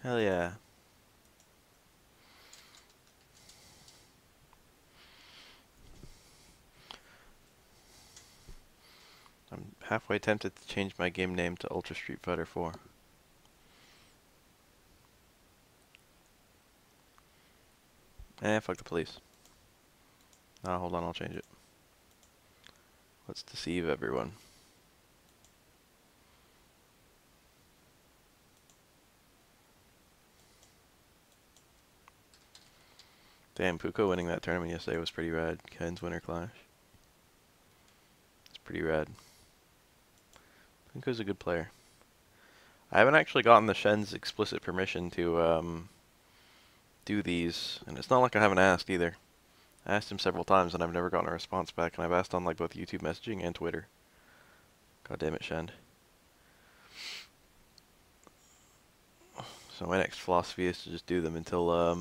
Hell yeah. I'm halfway tempted to change my game name to Ultra Street Fighter 4. Fuck the police. Ah, hold on, I'll change it. Let's deceive everyone. Damn, Puko winning that tournament yesterday was pretty rad. Ken's Winter Clash. It's pretty rad. Puko's a good player. I haven't actually gotten the Shen's explicit permission to do these, and it's not like I haven't asked either. I asked him several times and I've never gotten a response back, and I've asked on like both YouTube messaging and Twitter. God damn it, Shen. So my next philosophy is to just do them until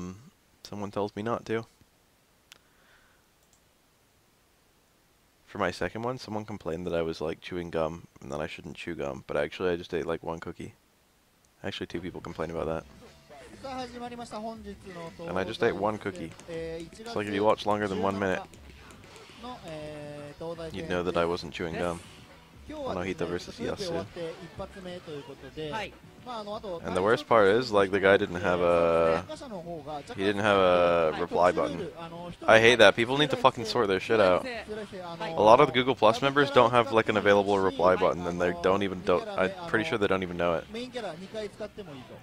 someone tells me not to. For my second one, someone complained that I was like chewing gum and that I shouldn't chew gum, but actually I just ate like one cookie. Actually, 2 people complained about that. And I just ate one cookie. It's like if you watch longer than 1 minute, you'd know that I wasn't chewing gum. Anohito versus Yasu. And the worst part is, like, the guy didn't have a reply button. I hate that. People need to fucking sort their shit out. A lot of the Google Plus members don't have like an available reply button, and they I'm pretty sure they don't even know it.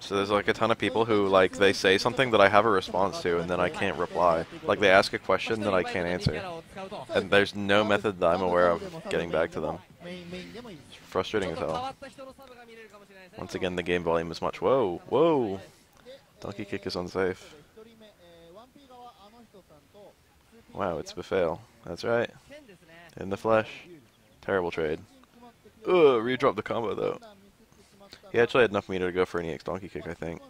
So there's like a ton of people who like they say something that I have a response to, and then I can't reply. Like they ask a question that I can't answer, and there's no method that I'm aware of getting back to them. It's frustrating as hell. Once again, the game volume is much. Whoa, whoa! Donkey kick is unsafe. Wow, it's Bafael. That's right. In the flesh. Terrible trade. Ugh, redrop the combo though. He actually had enough meter to go for an EX donkey kick, I think.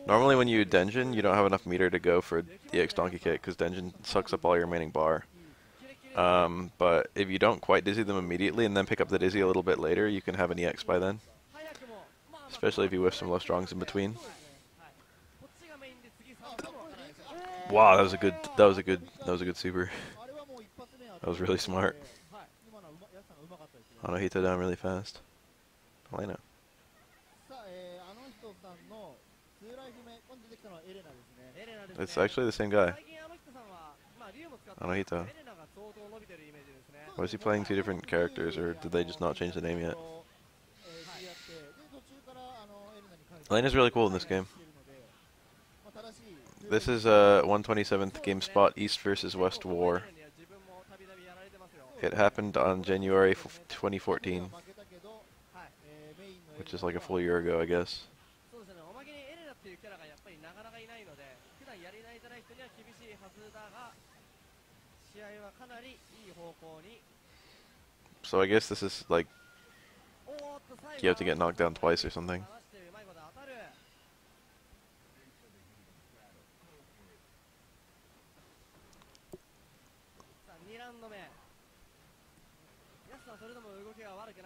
Normally when you Denjin, you don't have enough meter to go for EX donkey kick because Denjin sucks up all your remaining bar. But if you don't quite dizzy them immediately and then pick up the dizzy a little bit later, you can have an EX by then. Especially if you whiff some low strongs in between. Wow, that was a good super. That was really smart. Anohito down really fast. Elena. It's actually the same guy. Anohito. Was he playing 2 different characters, or did they just not change the name yet? Elena's really cool in this game. This is 127th GameSpot East versus West War. It happened on January 2014, which is like a full year ago, I guess. So I guess this is like you have to get knocked down twice or something.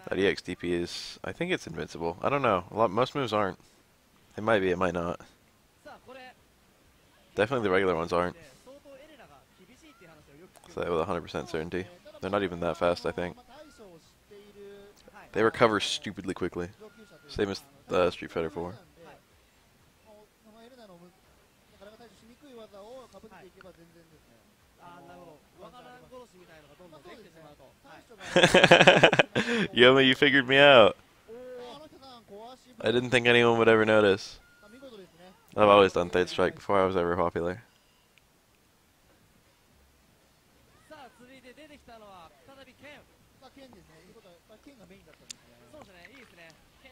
That EXTP is, I think it's invincible. I don't know. Most moves aren't. It might be, it might not. Definitely the regular ones aren't. So that with 100% certainty. They're not even that fast, I think. They recover stupidly quickly. Same as Street Fighter 4. Yoma, you figured me out. I didn't think anyone would ever notice. I've always done Third Strike before I was ever popular.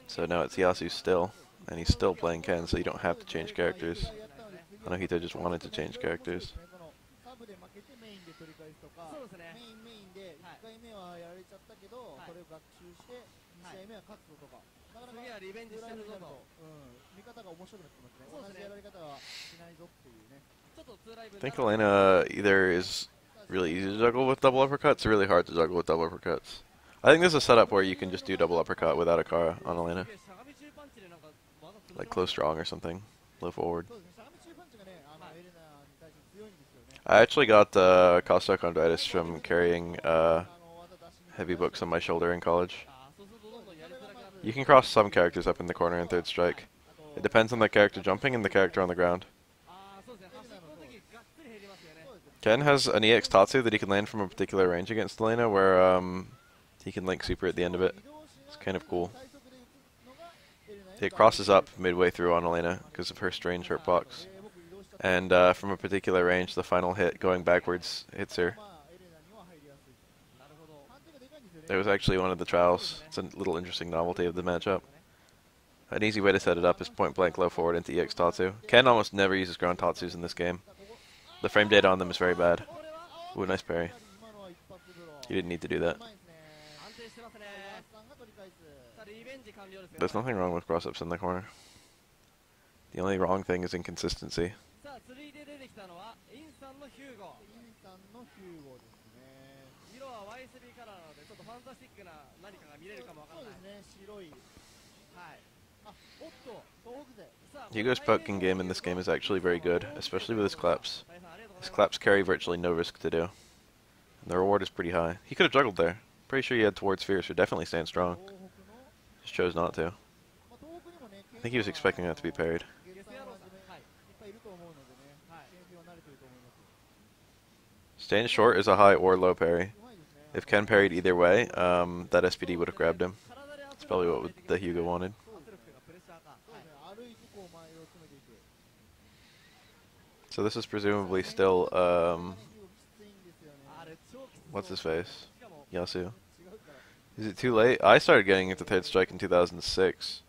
So now it's Yasu still, and he's still playing Ken, so you don't have to change characters. Anohito just wanted to change characters. I think Elena either is really easy to juggle with double uppercuts or really hard to juggle with double uppercuts. I think there's a setup where you can just do double uppercut without a Kara on Elena. Like close strong or something. low forward. I actually got costochondritis from carrying heavy books on my shoulder in college. You can cross some characters up in the corner in third strike. It depends on the character jumping and the character on the ground. Ken has an EX Tatsu that he can land from a particular range against Elena where he can link super at the end of it. It's kind of cool. It crosses up midway through on Elena because of her strange hurt box. And from a particular range, the final hit going backwards hits her. It was actually one of the trials. It's a little interesting novelty of the matchup. An easy way to set it up is point blank low forward into EX Tatsu. Ken almost never uses ground Tatsus in this game. The frame data on them is very bad. Ooh, nice parry. You didn't need to do that. There's nothing wrong with cross-ups in the corner. The only wrong thing is inconsistency. Hugo's poking game in this game is actually very good, especially with his claps. His claps carry virtually no risk to do. And the reward is pretty high. He could have juggled there. Pretty sure he had towards fear, so definitely stand strong. Just chose not to. I think he was expecting that to be parried. Stand short is a high or low parry. If Ken parried either way, that SPD would have grabbed him. That's probably what the Hugo wanted. So this is presumably still, what's his face? Yasu. Is it too late? I started getting into third strike in 2006.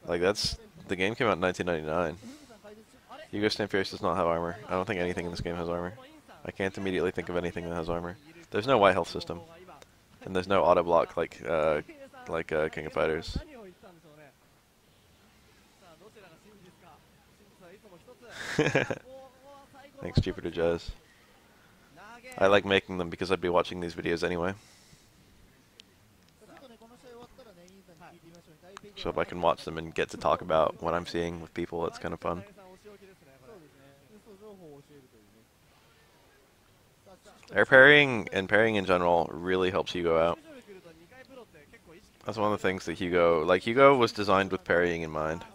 Like the game came out in 1999. Hugo Stand Fierce does not have armor. I don't think anything in this game has armor. I can't immediately think of anything that has armor. There's no white health system. And there's no auto block like King of Fighters. Thanks, Jupiter Jazz. I like making them because I'd be watching these videos anyway. So if I can watch them and get to talk about what I'm seeing with people, it's kind of fun. Air parrying and parrying in general really helps Hugo out. That's one of the things that Hugo was designed with parrying in mind.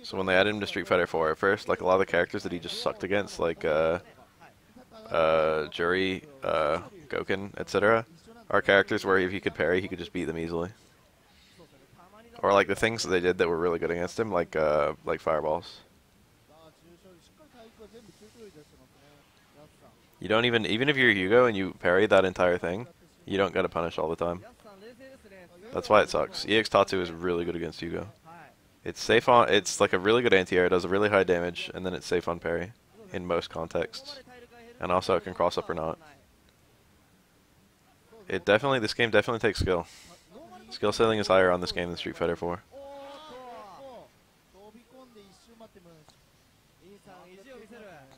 So when they added him to Street Fighter 4 at first, like a lot of the characters that he just sucked against, like Jury, Goken, etc., are characters where if he could parry, he could just beat them easily. Or like the things that they did that were really good against him, like fireballs. You don't even if you're Hugo and you parry that entire thing, you don't gotta punish all the time. That's why it sucks. EX Tatsu is really good against Hugo. It's safe on. It's like a really good anti-air. It does a really high damage, and then it's safe on parry in most contexts. And also, it can cross up or not. This game definitely takes skill. Skill ceiling is higher on this game than Street Fighter 4.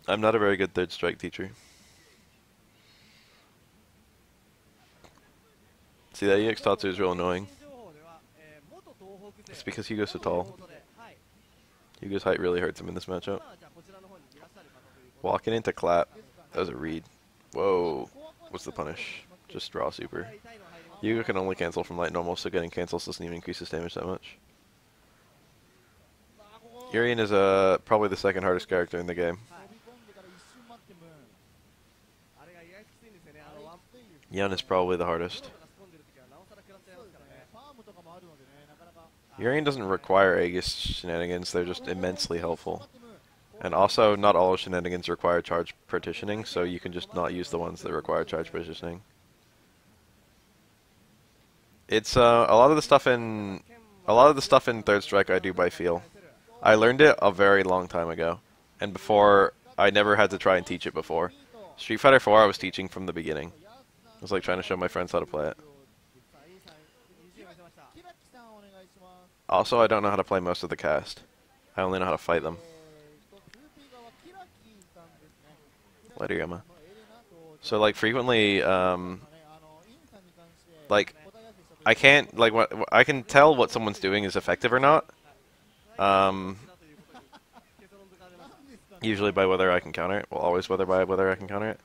I'm not a very good third strike teacher. See, that EX Tatsu is real annoying. It's because Hugo's so tall. Hugo's height really hurts him in this matchup. Walking into clap. That was a read. Whoa. What's the punish? Just draw super. Hugo can only cancel from light normal, so getting cancels doesn't even increase his damage that much. Urien is probably the second hardest character in the game. Yun is probably the hardest. Urien doesn't require Aegis shenanigans, they're just immensely helpful. And also, not all shenanigans require charge partitioning, so you can just not use the ones that require charge partitioning. It's a lot of the stuff in Third Strike I do by feel. I learned it a very long time ago, and before I never had to try and teach it before. Street Fighter 4 I was teaching from the beginning. It was like trying to show my friends how to play it. Also, I don't know how to play most of the cast. I only know how to fight them. Later, Yama. So, like, frequently, like, I can't, like, I can tell what someone's doing is effective or not. Usually by whether I can counter it. Well, always by whether I can counter it.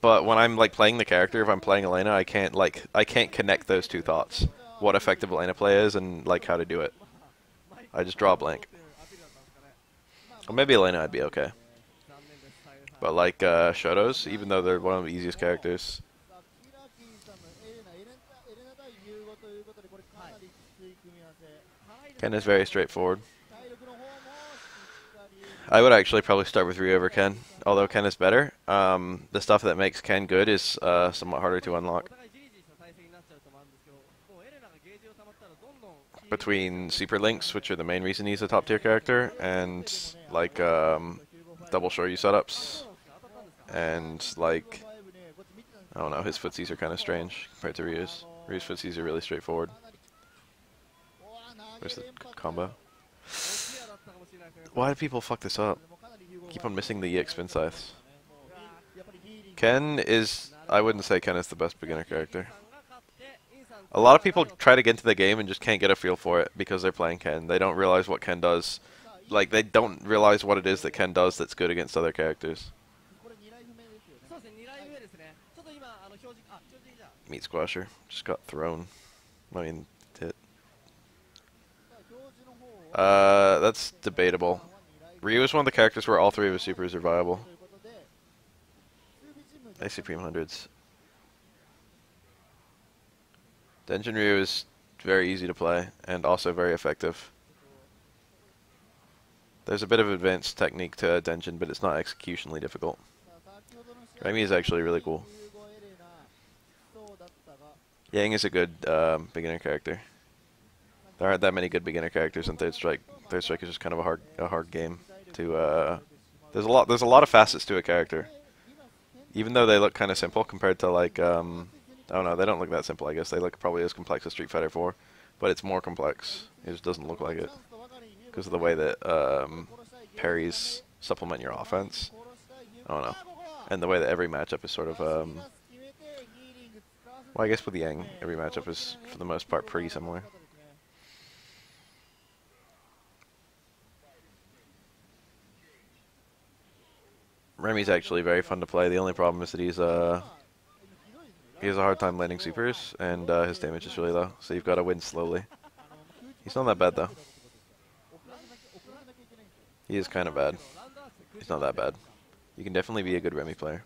But when I'm like playing the character, if I'm playing Elena, I can't connect those two thoughts. What effective Elena play is and like how to do it. I just draw a blank. Or maybe Elena I'd be okay. But like Shoto's, even though they're one of the easiest characters, Ken is very straightforward. I would actually probably start with Ryu over Ken, although Ken is better. The stuff that makes Ken good is somewhat harder to unlock. Between Super Links, which are the main reason he's a top tier character, and like double Shoryu setups, and like, I don't know, his footsies are kind of strange compared to Ryu's. Ryu's footsies are really straightforward. Where's the combo? Why do people fuck this up? Keep on missing the EX spin scythes. Ken is, I wouldn't say Ken is the best beginner character. A lot of people try to get into the game and just can't get a feel for it because they're playing Ken. They don't realize what Ken does. Like, they don't realize what it is that Ken does that's good against other characters. Meat Squasher. Just got thrown. I mean, hit. That's debatable. Ryu is one of the characters where all three of his supers are viable. Ice Supreme hundreds. Denjin Ryu is very easy to play and also very effective. There's a bit of advanced technique to Denjin, but it's not executionally difficult. Remy is actually really cool. Yang is a good beginner character. There aren't that many good beginner characters in Third Strike. Third Strike is just kind of a hard game to. There's a lot of facets to a character. Even though they look kind of simple compared to like oh no, they don't look that simple. I guess they look probably as complex as Street Fighter 4, but it's more complex. It just doesn't look like it because of the way that parries supplement your offense. I don't know, and the way that every matchup is sort of well, I guess with Yang, every matchup is for the most part pretty similar. Remy's actually very fun to play. The only problem is that he has a hard time landing supers, and his damage is really low, so you've got to win slowly. He's not that bad, though. He is kind of bad. He's not that bad. You can definitely be a good Remy player.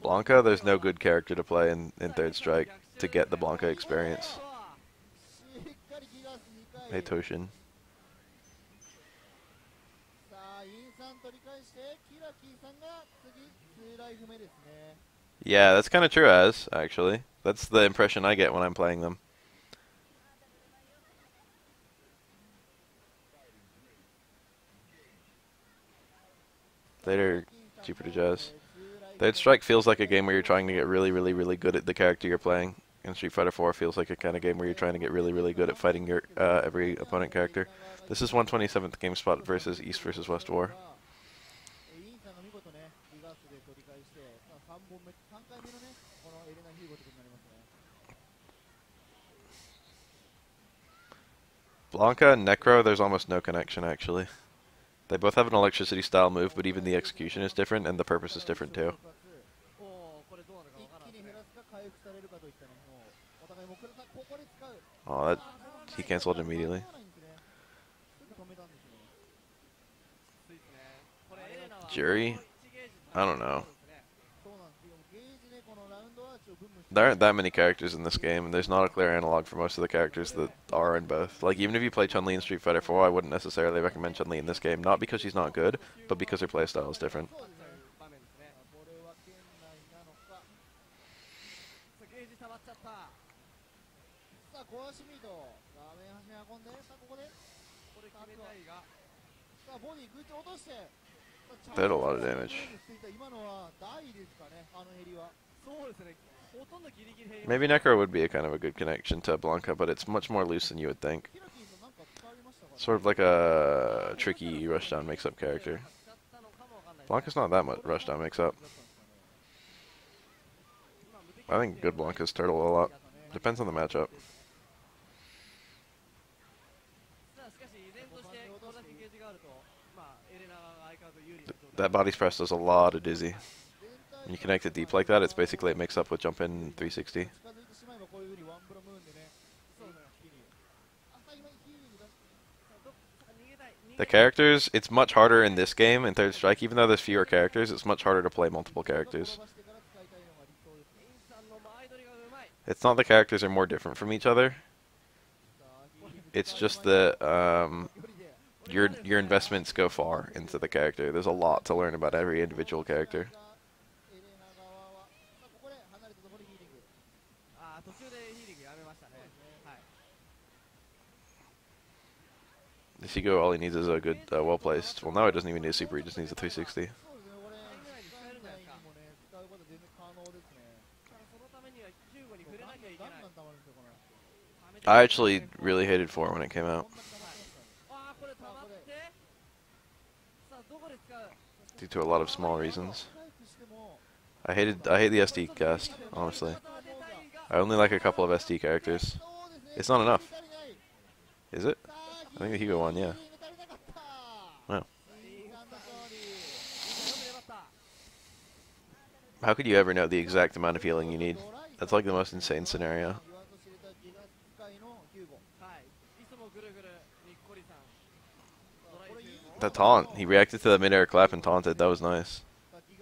Blanca, there's no good character to play in Third Strike to get the Blanca experience. Hey, Toshin. Yeah, that's kind of true, actually. That's the impression I get when I'm playing them. Later, Jupiter Jazz. Third Strike feels like a game where you're trying to get really, really, really good at the character you're playing. And Street Fighter 4 feels like a kind of game where you're trying to get really, really good at fighting your every opponent character. This is 127th GameSpot versus East versus West War. Blanca and Necro, there's almost no connection, actually. They both have an electricity style move, but even the execution is different, and the purpose is different, too. Oh, he cancelled immediately. Jury? I don't know. There aren't that many characters in this game, and there's not a clear analog for most of the characters that are in both. Like, even if you play Chun-Li in Street Fighter 4, I wouldn't necessarily recommend Chun-Li in this game. Not because she's not good, but because her playstyle is different. They had a lot of damage. Maybe Necro would be a kind of a good connection to Blanca, but it's much more loose than you would think. Sort of like a tricky rushdown mix-up character. Blanca's not that much rushdown mix-up. I think good Blanca's turtle a lot. Depends on the matchup. That body press does a lot of dizzy. When you connect it deep like that, it's basically it makes up with jump in 360. The characters, it's much harder in this game, in Third Strike, even though there's fewer characters, it's much harder to play multiple characters. It's not the characters are more different from each other. It's just that your investments go far into the character. There's a lot to learn about every individual character. This Hugo, all he needs is a good, well-placed. Well, now he doesn't even need a super, he just needs a 360. I actually really hated 4 when it came out. Due to a lot of small reasons. I hate the SD cast, honestly. I only like a couple of SD characters. It's not enough. Is it? I think the Hugo won, yeah. Wow. How could you ever know the exact amount of healing you need? That's like the most insane scenario. That taunt, he reacted to the mid-air clap and taunted, that was nice.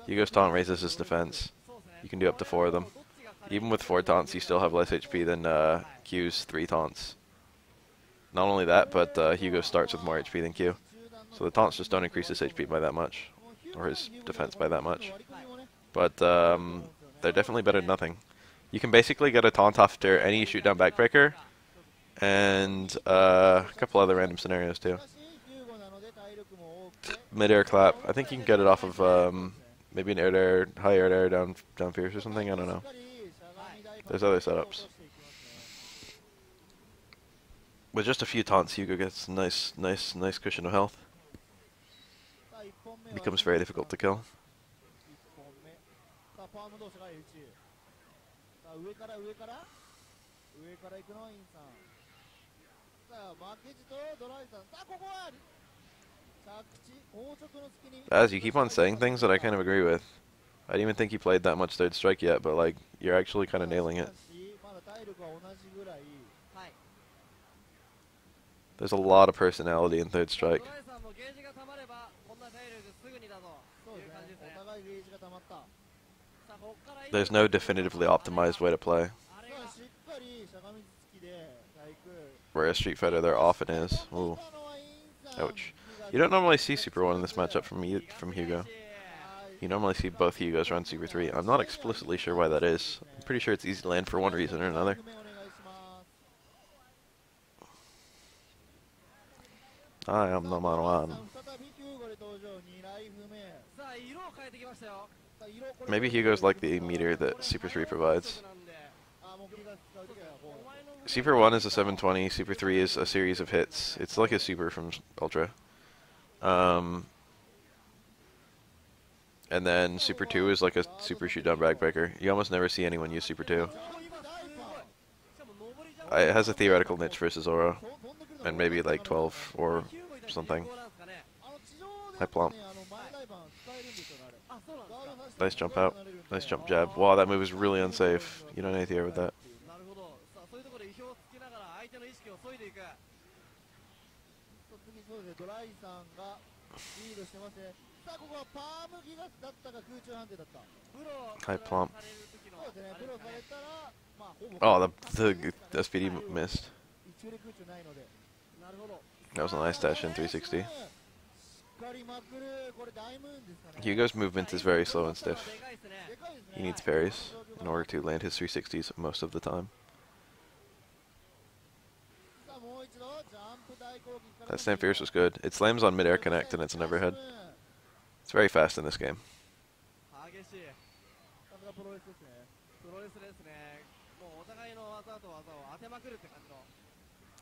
Hugo's taunt raises his defense. You can do up to 4 of them. Even with 4 taunts, you still have less HP than Q's 3 taunts. Not only that, but Hugo starts with more HP than Q. So the taunts just don't increase his HP by that much. Or his defense by that much. But they're definitely better than nothing. You can basically get a taunt after any shoot-down backbreaker. And a couple other random scenarios too. Mid-air clap. I think you can get it off of maybe an air-to-air, high air-to-air down fierce or something. I don't know. There's other setups. With just a few taunts, Hugo gets nice cushion of health. Becomes very difficult to kill. As you keep on saying things that I kind of agree with. I didn't even think you played that much Third Strike yet, but like you're actually kind of nailing it. There's a lot of personality in Third Strike. There's no definitively optimized way to play. Whereas Street Fighter there often is. Ooh. Ouch. You don't normally see Super 1 in this matchup from Hugo. You normally see both Hugos run Super 3. I'm not explicitly sure why that is. I'm pretty sure it's easy to land for one reason or another. I am the man one. Maybe Hugo's like the meter that Super 3 provides. Super 1 is a 720, Super 3 is a series of hits. It's like a Super from Ultra. And then Super 2 is like a Super shoot-down backbreaker. You almost never see anyone use Super 2. It has a theoretical niche versus Aura. And maybe like 12 or something. High plump. Nice jump out. Nice jump jab. Wow, that move is really unsafe. You don't need to hear with that. High plump. Oh, the SPD missed. That was a nice dash in 360. Hugo's movement is very slow and stiff. He needs parries in order to land his 360s most of the time. That stand fierce was good. It slams on mid-air connect and it's an overhead. It's very fast in this game.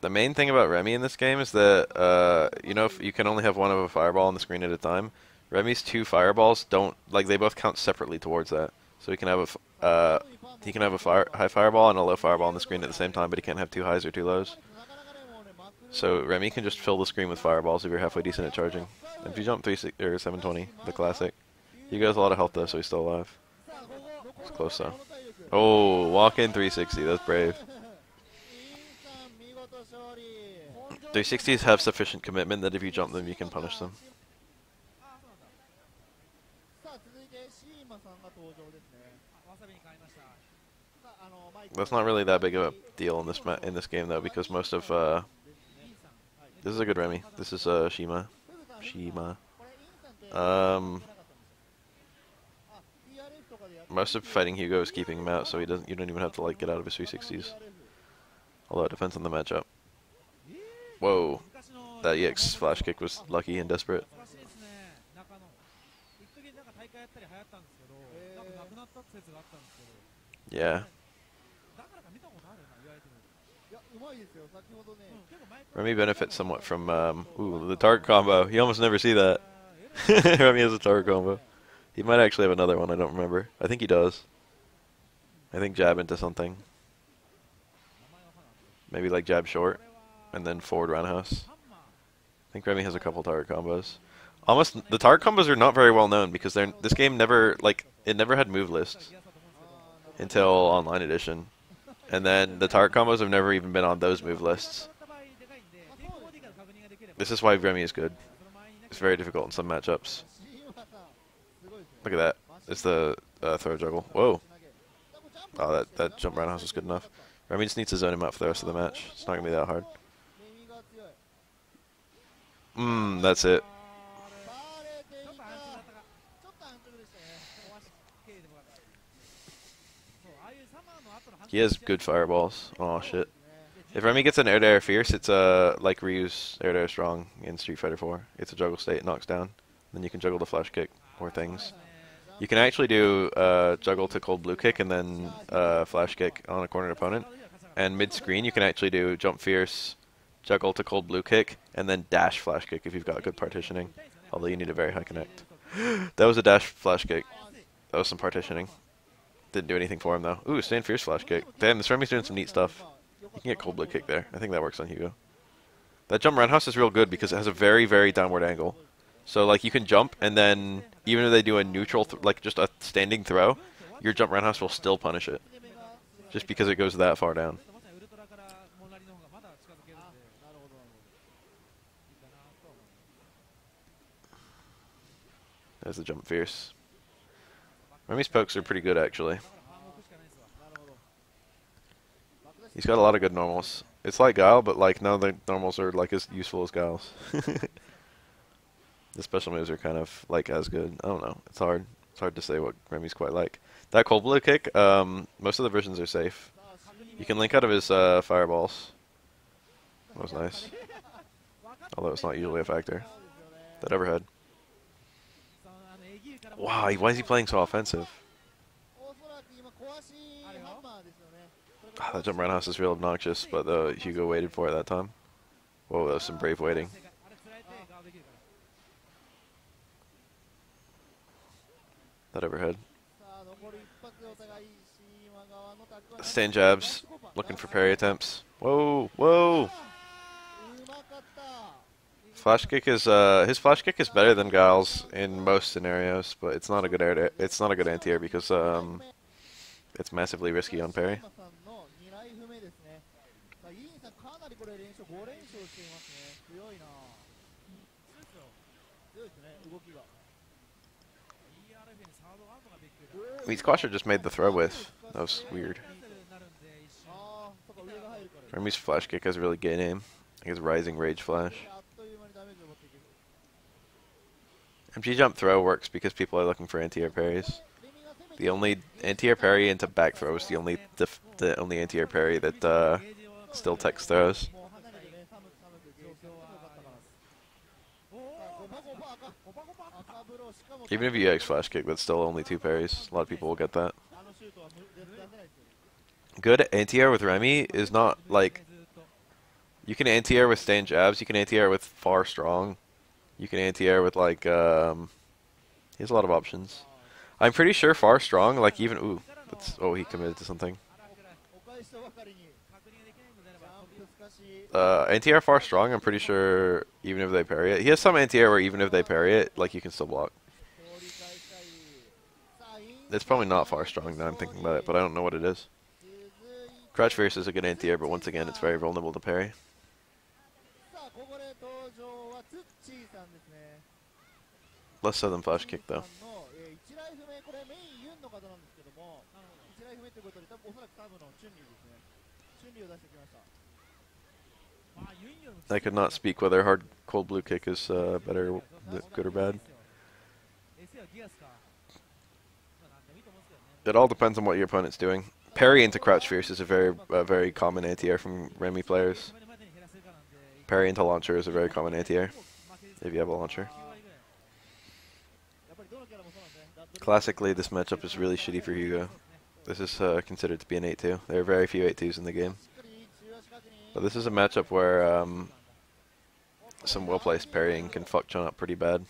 The main thing about Remy in this game is that, you know, if you can only have one of a fireball on the screen at a time. Remy's 2 fireballs don't, like, they both count separately towards that. So he can have a high fireball and a low fireball on the screen at the same time, but he can't have 2 highs or 2 lows. So Remy can just fill the screen with fireballs if you're halfway decent at charging. If you jump 720, the classic. Hugo has a lot of health though, so he's still alive. It's close though. Oh, walk in 360. That's brave. 360s have sufficient commitment that if you jump them, you can punish them. That's not really that big of a deal in this game though, because most of this is a good Remy. This is Shima. Most of fighting Hugo is keeping him out, so you don't even have to like get out of his 360s. Although it depends on the matchup. Whoa, that EX flash kick was lucky and desperate. Yeah. Remy benefits somewhat from ooh, the target combo. You almost never see that. Remy has a target combo. He might actually have another one, I don't remember. I think he does. I think jab into something. Maybe like jab short, and then forward roundhouse. I think Remy has a couple target combos. Almost, the target combos are not very well known because this game never, like, it never had move lists until Online Edition. And then the target combos have never even been on those move lists. This is why Remy is good. It's very difficult in some matchups. Look at that. It's the throw juggle. Whoa. Oh, that jump roundhouse is good enough. Remy just needs to zone him out for the rest of the match. It's not going to be that hard. That's it. He has good fireballs. Oh shit. If Remy gets an air-to-air fierce, it's like Ryu's air-to-air strong in Street Fighter 4. It's a juggle state, knocks down. Then you can juggle the flash kick or things. You can actually do juggle to cold blue kick and then flash kick on a cornered opponent. And mid-screen, you can actually do jump fierce, juggle to cold blue kick, and then dash flash kick if you've got good partitioning. Although you need a very high connect. That was a dash flash kick. That was some partitioning. Didn't do anything for him though. Ooh, stand fierce flash kick. Damn, this Remy's doing some neat stuff. You can get cold blue kick there. I think that works on Hugo. That jump roundhouse is real good because it has a very, very downward angle. So like you can jump and then even if they do a neutral, like just a standing throw, your jump roundhouse will still punish it. Just because it goes that far down. There's the jump fierce. Remy's pokes are pretty good actually. He's got a lot of good normals. It's like Guile, but like none of the normals are like as useful as Guile's. The special moves are kind of like as good. I don't know. It's hard. It's hard to say what Remy's quite like. That cold blue kick, most of the versions are safe. You can link out of his fireballs. That was nice. Although it's not usually a factor. That overhead. Wow, why is he playing so offensive? That jump roundhouse is real obnoxious, but Hugo waited for it that time. Whoa, that was some brave waiting. That overhead. Stand jabs, looking for parry attempts. Whoa, whoa! Flash kick is his flash kick is better than Guile's in most scenarios, but it's not a good anti-air because it's massively risky on parry. Meat Squasher just made the throw with. That was weird. Remy's flash kick has a really good aim. I think it's Rising Rage Flash. MG jump throw works because people are looking for anti-air parries. The only anti-air parry into back throw is the only anti-air parry that still text throws. Even if you EX flash kick, that's still only 2 parries. A lot of people will get that. Good anti-air with Remy is not like... You can anti-air with stand jabs, you can anti-air with far strong. You can anti-air with like... he has a lot of options. I'm pretty sure far strong, like even... Ooh, that's, oh, he committed to something. Anti-air far strong, I'm pretty sure even if they parry it. He has some anti-air where even if they parry it, like, you can still block. It's probably not far strong now I'm thinking about it, but I don't know what it is. Crouch Fierce is a good anti-air, but once again, it's very vulnerable to parry. Less so than Flash Kick, though. I could not speak whether hard cold blue kick is better, good or bad. It all depends on what your opponent's doing. Parry into Crouch Fierce is a very common anti-air from Remy players. Parry into Launcher is a very common anti-air, if you have a launcher. Classically, this matchup is really shitty for Hugo. This is considered to be an 8-2. There are very few 8-2s in the game. But this is a matchup where some well-placed parrying can fuck Chun up pretty bad.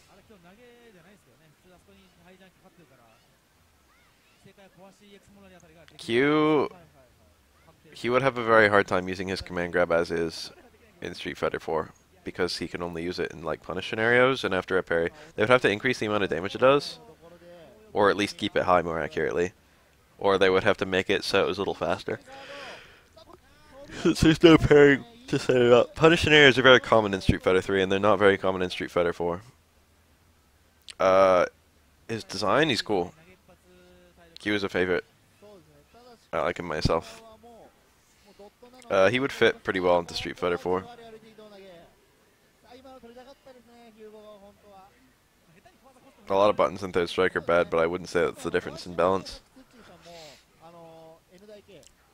Q, he would have a very hard time using his command grab as is in Street Fighter 4 because he can only use it in like punish scenarios and after a parry. They would have to increase the amount of damage it does, or at least keep it high more accurately, or they would have to make it so it was a little faster. Since there's no parrying to set it up. Punish scenarios are very common in Street Fighter 3 and they're not very common in Street Fighter 4. His design, he's cool. Q is a favorite. I like him myself. He would fit pretty well into Street Fighter 4. A lot of buttons in Third Strike are bad, but I wouldn't say that's the difference in balance.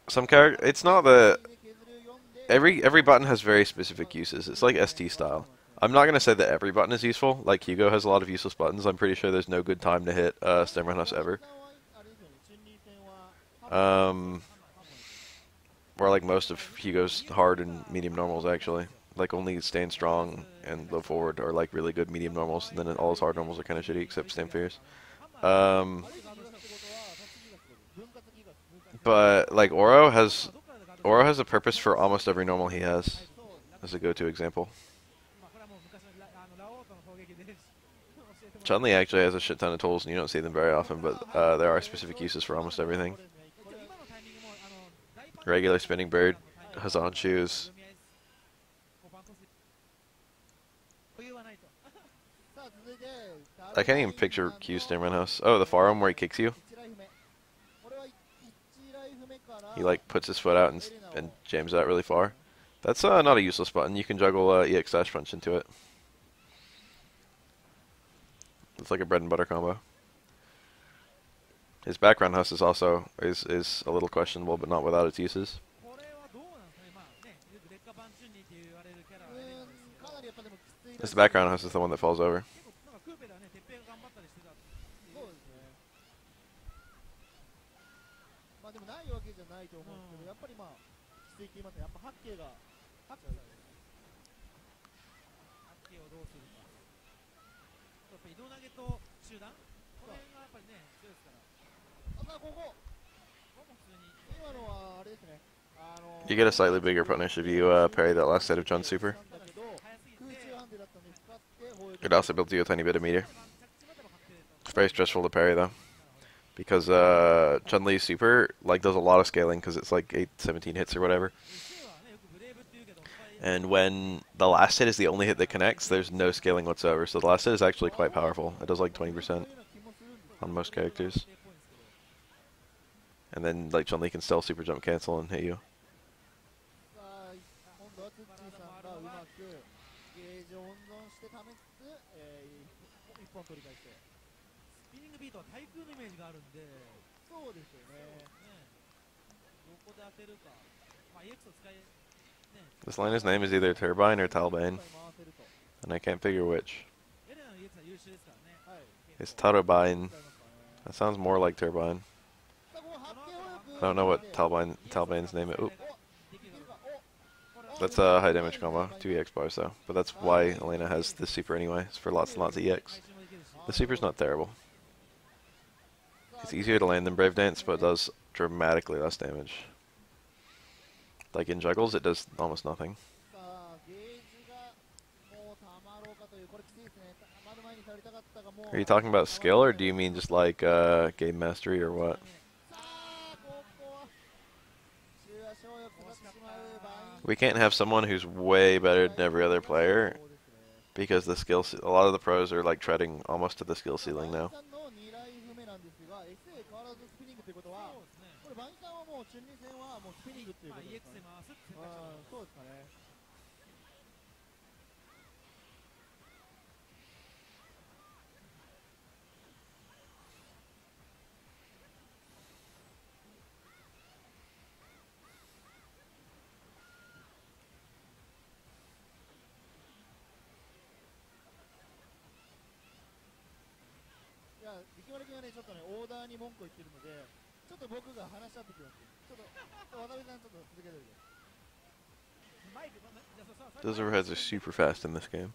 Some character, it's not the every button has very specific uses. It's like ST style. I'm not gonna say that every button is useful. Like Hugo has a lot of useless buttons. I'm pretty sure there's no good time to hit stem roundhouse ever. Or like most of Hugo's hard and medium normals actually. Like only stand strong and low forward are like really good medium normals, and then all his hard normals are kind of shitty except stand fierce. But like Oro has a purpose for almost every normal he has, as a go-to example. Chun-Li actually has a shit ton of tools, and you don't see them very often, but there are specific uses for almost everything. Regular spinning bird, Hazan shoes. I can't even picture Q's stem roundhouse. Oh, the forearm where he kicks you. He like puts his foot out and jams out really far. That's not a useless button. You can juggle EX dash punch into it. It's like a bread and butter combo. His background house is also is a little questionable, but not without its uses. This background house is the one that falls over. You get a slightly bigger punish if you parry that last set of Chun's super. It also builds you a tiny bit of meter. It's very stressful to parry though, because Chun-Li's super like does a lot of scaling because it's like 17 hits or whatever. And when the last hit is the only hit that connects, there's no scaling whatsoever. So the last hit is actually quite powerful. It does like 20% on most characters. And then like Chun-Li can still super jump cancel and hit you. This liner's name is either Turbine or Talbane, and I can't figure which. It's Turbine. That sounds more like Turbine. I don't know what Talbane's name is. Oop. That's a high damage combo, 2 EX bars though. But that's why Elena has the super anyway. It's for lots and lots of EX. The super's not terrible. It's easier to land than Brave Dance, but it does dramatically less damage. Like in juggles, it does almost nothing. Are you talking about skill, or do you mean just like game mastery, or what? We can't have someone who's way better than every other player because the skill. A lot of the pros are like treading almost to the skill ceiling now. Those overheads are super fast in this game.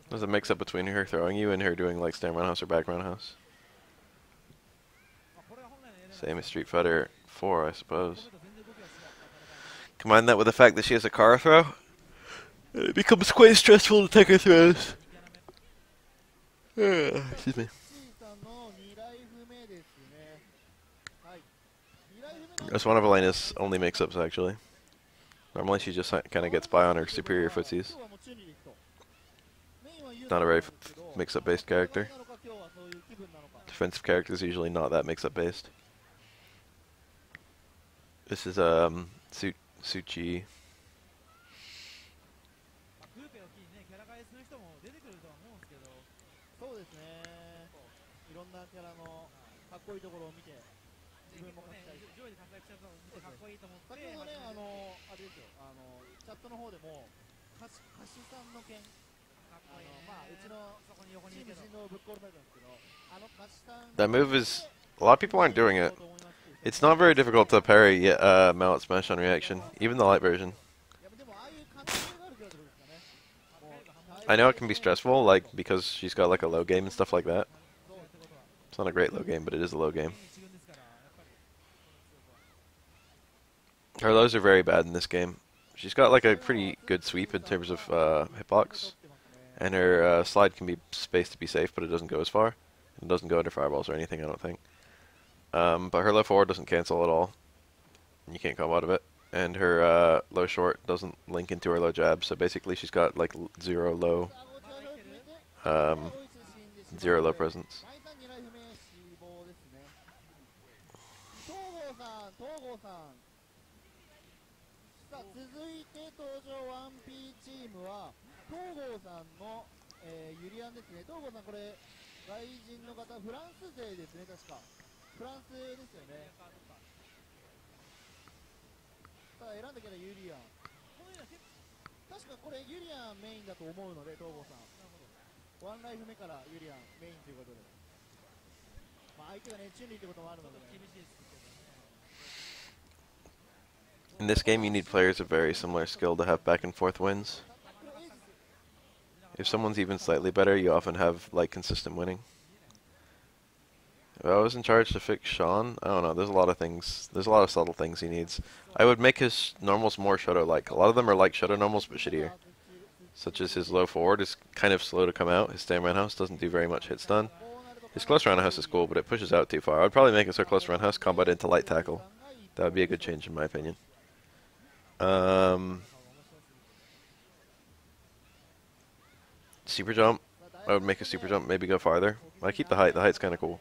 There's a mix-up between her throwing you and her doing like stand roundhouse or back roundhouse. Same as Street Fighter 4, I suppose. Combine that with the fact that she has a car throw, it becomes quite stressful to take her throws. Excuse me. That's one of Elena's only mix-ups, actually. Normally she just kind of gets by on her superior footsies. Not a very mix-up based character. Defensive characters usually not that mix-up based. This is Suchi. That move is... A lot of people aren't doing it. It's not very difficult to parry Mallet Smash on reaction, even the light version. I know it can be stressful, like, because she's got like a low game and stuff like that. It's not a great low game, but it is a low game. Her lows are very bad in this game. She's got like a pretty good sweep in terms of hitbox. And her slide can be spaced to be safe, but it doesn't go as far. It doesn't go into fireballs or anything, I don't think. But her low forward doesn't cancel at all. You can't come out of it. And her low short doesn't link into her low jab, so basically she's got like zero low presence. In this game, you need players of very similar skill to have back and forth wins. If someone's even slightly better, you often have like consistent winning. If I was in charge to fix Sean, I don't know, there's a lot of things, there's a lot of subtle things he needs. I would make his normals more Shoto-like. A lot of them are like Shoto normals, but shittier. Such as his low forward is kind of slow to come out, his stand roundhouse doesn't do very much hit stun. His close roundhouse is cool, but it pushes out too far. I would probably make it so close roundhouse comboed into light tackle. That would be a good change in my opinion. Super jump. I would make a super jump, maybe go farther. I keep the height. The height's kind of cool.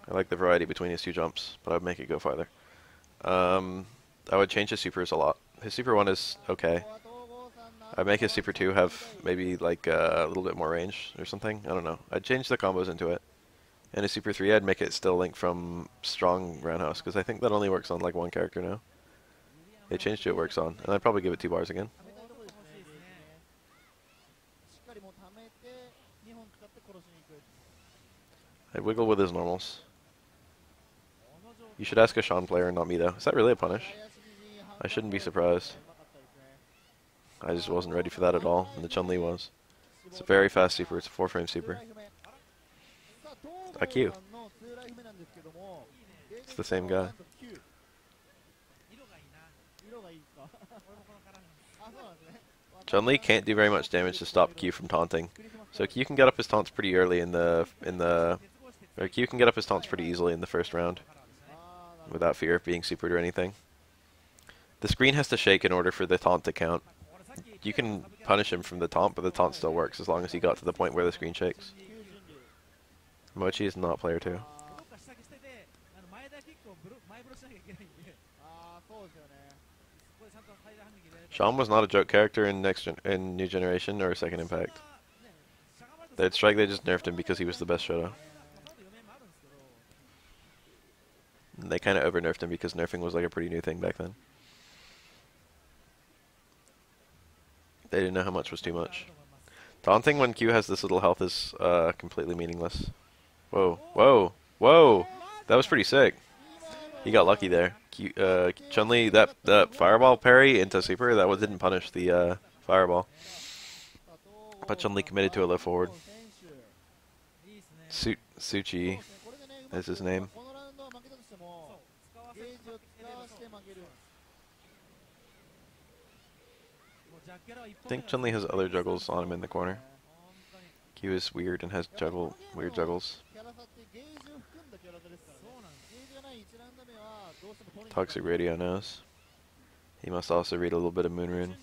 I like the variety between his two jumps, but I would make it go farther. I would change his supers a lot. His super 1 is okay. I'd make his super 2 have maybe like a little bit more range or something. I don't know. I'd change the combos into it. And his super 3, I'd make it still link from strong roundhouse, because I think that only works on like one character now. They changed to it works on, and I'd probably give it 2 bars again. I'd wiggle with his normals. You should ask a Sean player, not me though. Is that really a punish? I shouldn't be surprised. I just wasn't ready for that at all, and the Chun-Li was. It's a very fast super, it's a 4-frame super. A Q. It's the same guy. Chun-Li can't do very much damage to stop Q from taunting. So Q can get up his taunts pretty early or Q can get up his taunts pretty easily in the first round. Without fear of being supered or anything. The screen has to shake in order for the taunt to count. You can punish him from the taunt, but the taunt still works as long as he got to the point where the screen shakes. Mochi is not player 2. Sean was not a joke character in New Generation or Second Impact. Third Strike, they just nerfed him because he was the best Shoto. And they kind of over-nerfed him because nerfing was like a pretty new thing back then. They didn't know how much was too much. Taunting when Q has this little health is completely meaningless. Whoa, whoa, whoa! That was pretty sick. He got lucky there. Chun-Li, that fireball parry into super, that one didn't punish the fireball. But Chun-Li committed to a low forward. Suchi is his name. I think Chun-Li has other juggles on him in the corner. Q is weird and has weird juggles. Toxic Radio knows. He must also read a little bit of Moonrune.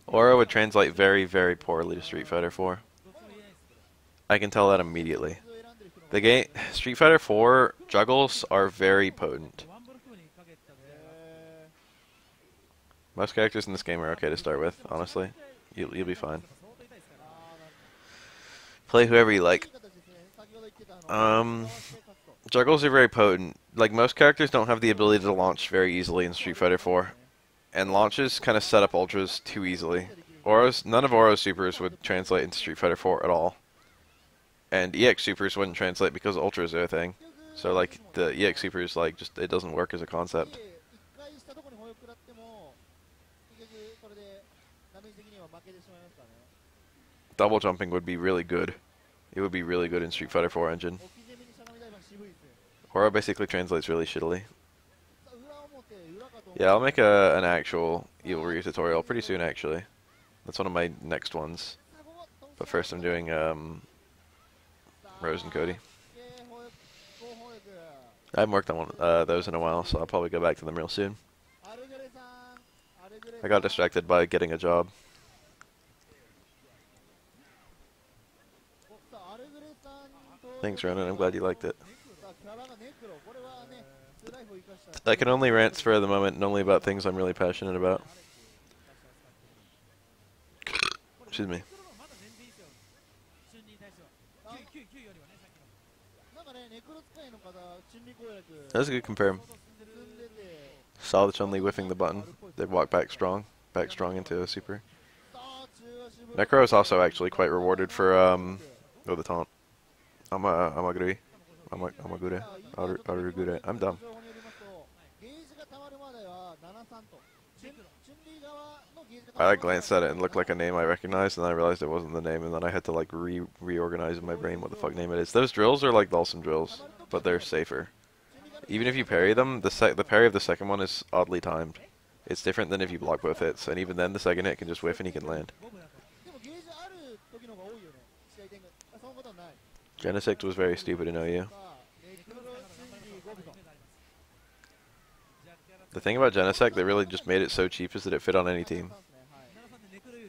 Aura would translate very, very poorly to Street Fighter 4. I can tell that immediately. The game Street Fighter 4 juggles are very potent. Most characters in this game are okay to start with, honestly. You'll be fine. Play whoever you like. Juggles are very potent. Like, most characters don't have the ability to launch very easily in Street Fighter 4. And launches kind of set up ultras too easily. None of Aura's supers would translate into Street Fighter 4 at all. And EX supers wouldn't translate because ultras are a thing. So, like, the EX supers, like, just, it doesn't work as a concept. Double jumping would be really good. It would be really good in Street Fighter 4 engine. Aura basically translates really shittily. Yeah, I'll make an actual Evil Ryu tutorial pretty soon, actually. That's one of my next ones. But first I'm doing Rose and Cody. I haven't worked on those in a while, so I'll probably go back to them real soon. I got distracted by getting a job. Thanks, Ronan. I'm glad you liked it. I can only rant for the moment and only about things I'm really passionate about. Excuse me. That was a good compare. Saw the Chun-Li whiffing the button. They'd walk back strong into a super. Necro is also actually quite rewarded for the taunt. Amaguri. Arugure. I'm dumb. I glanced at it and looked like a name I recognized, and then I realized it wasn't the name, and then I had to like reorganize in my brain what the fuck name it is. Those drills are like Dhalsim drills, but they're safer. Even if you parry them, the parry of the second one is oddly timed. It's different than if you block both hits, and even then the second hit can just whiff and he can land. Genesect was very stupid in OU. The thing about Genesect that really just made it so cheap is that it fit on any team.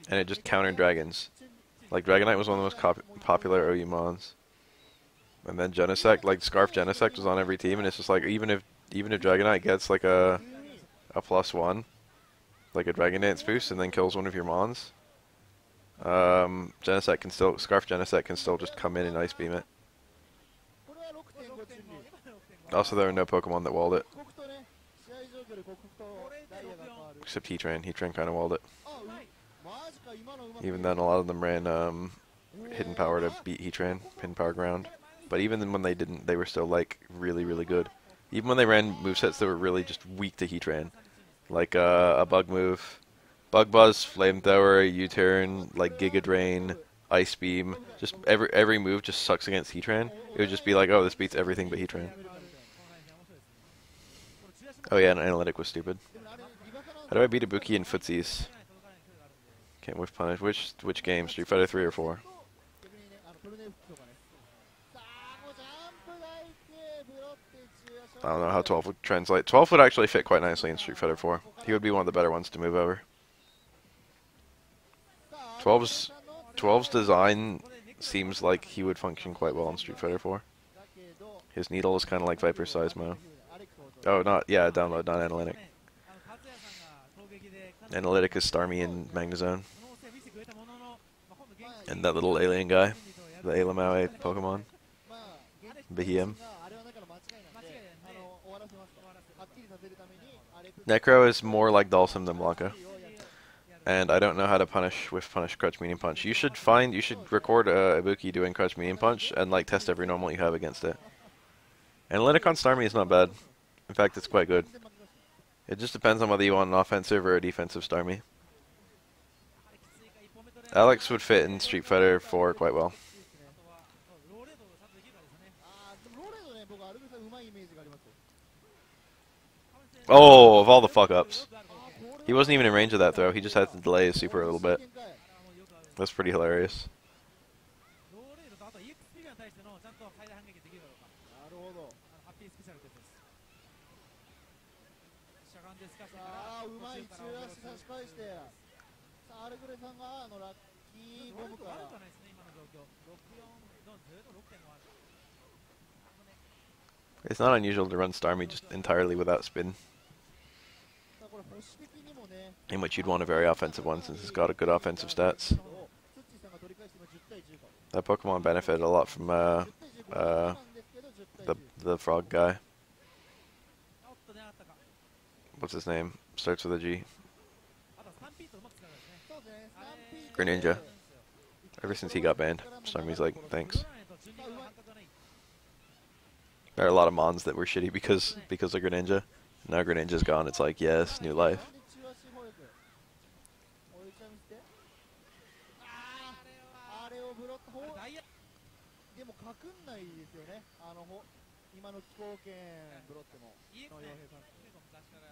And it just countered dragons. Like, Dragonite was one of the most popular OU mons. And then Genesect, like, Scarf Genesect was on every team, and it's just like, even if Dragonite gets, like, a +1, like a Dragon Dance boost, and then kills one of your mons, Scarf Genesect can still just come in and Ice Beam it. Also, there are no Pokemon that walled it. Except Heatran. Heatran kind of walled it. Even then, a lot of them ran hidden power to beat Heatran, hidden power ground. But even then when they didn't, they were still like really, really good. Even when they ran movesets that were really just weak to Heatran, like a bug move, Bug Buzz, Flamethrower, U-turn, like Giga Drain, Ice Beam. Just every move just sucks against Heatran. It would just be like, oh, this beats everything but Heatran. Oh yeah, and Analytic was stupid. How do I beat Ibuki in footsies? Can't whiff punish. Which game? Street Fighter 3 or 4? I don't know how 12 would translate. 12 would actually fit quite nicely in Street Fighter 4. He would be one of the better ones to move over. 12's design seems like he would function quite well in Street Fighter 4. His needle is kind of like Viper Seismo. Oh, download, not Analytic. Analytic is Starmie and Magnezone. And that little alien guy, the Alamaue Pokemon. Behem. Necro is more like Dhalsim than Blanca. And I don't know how to punish Crouch Medium Punch. You should record Ibuki doing Crouch Medium Punch and like test every normal you have against it. Analytic on Starmie is not bad. In fact, it's quite good. It just depends on whether you want an offensive or a defensive Starmie. Alex would fit in Street Fighter 4 quite well. Oh, of all the fuck-ups. He wasn't even in range of that throw. He just had to delay his super a little bit. That's pretty hilarious. It's not unusual to run Starmie just entirely without spin, in which you'd want a very offensive one since it's got a good offensive stats. That Pokemon benefited a lot from the frog guy. What's his name? Starts with a G. Greninja. Ever since he got banned, Starmie's like, thanks. There are a lot of Mons that were shitty because of Greninja. Now Greninja's gone, it's like, yes, new life.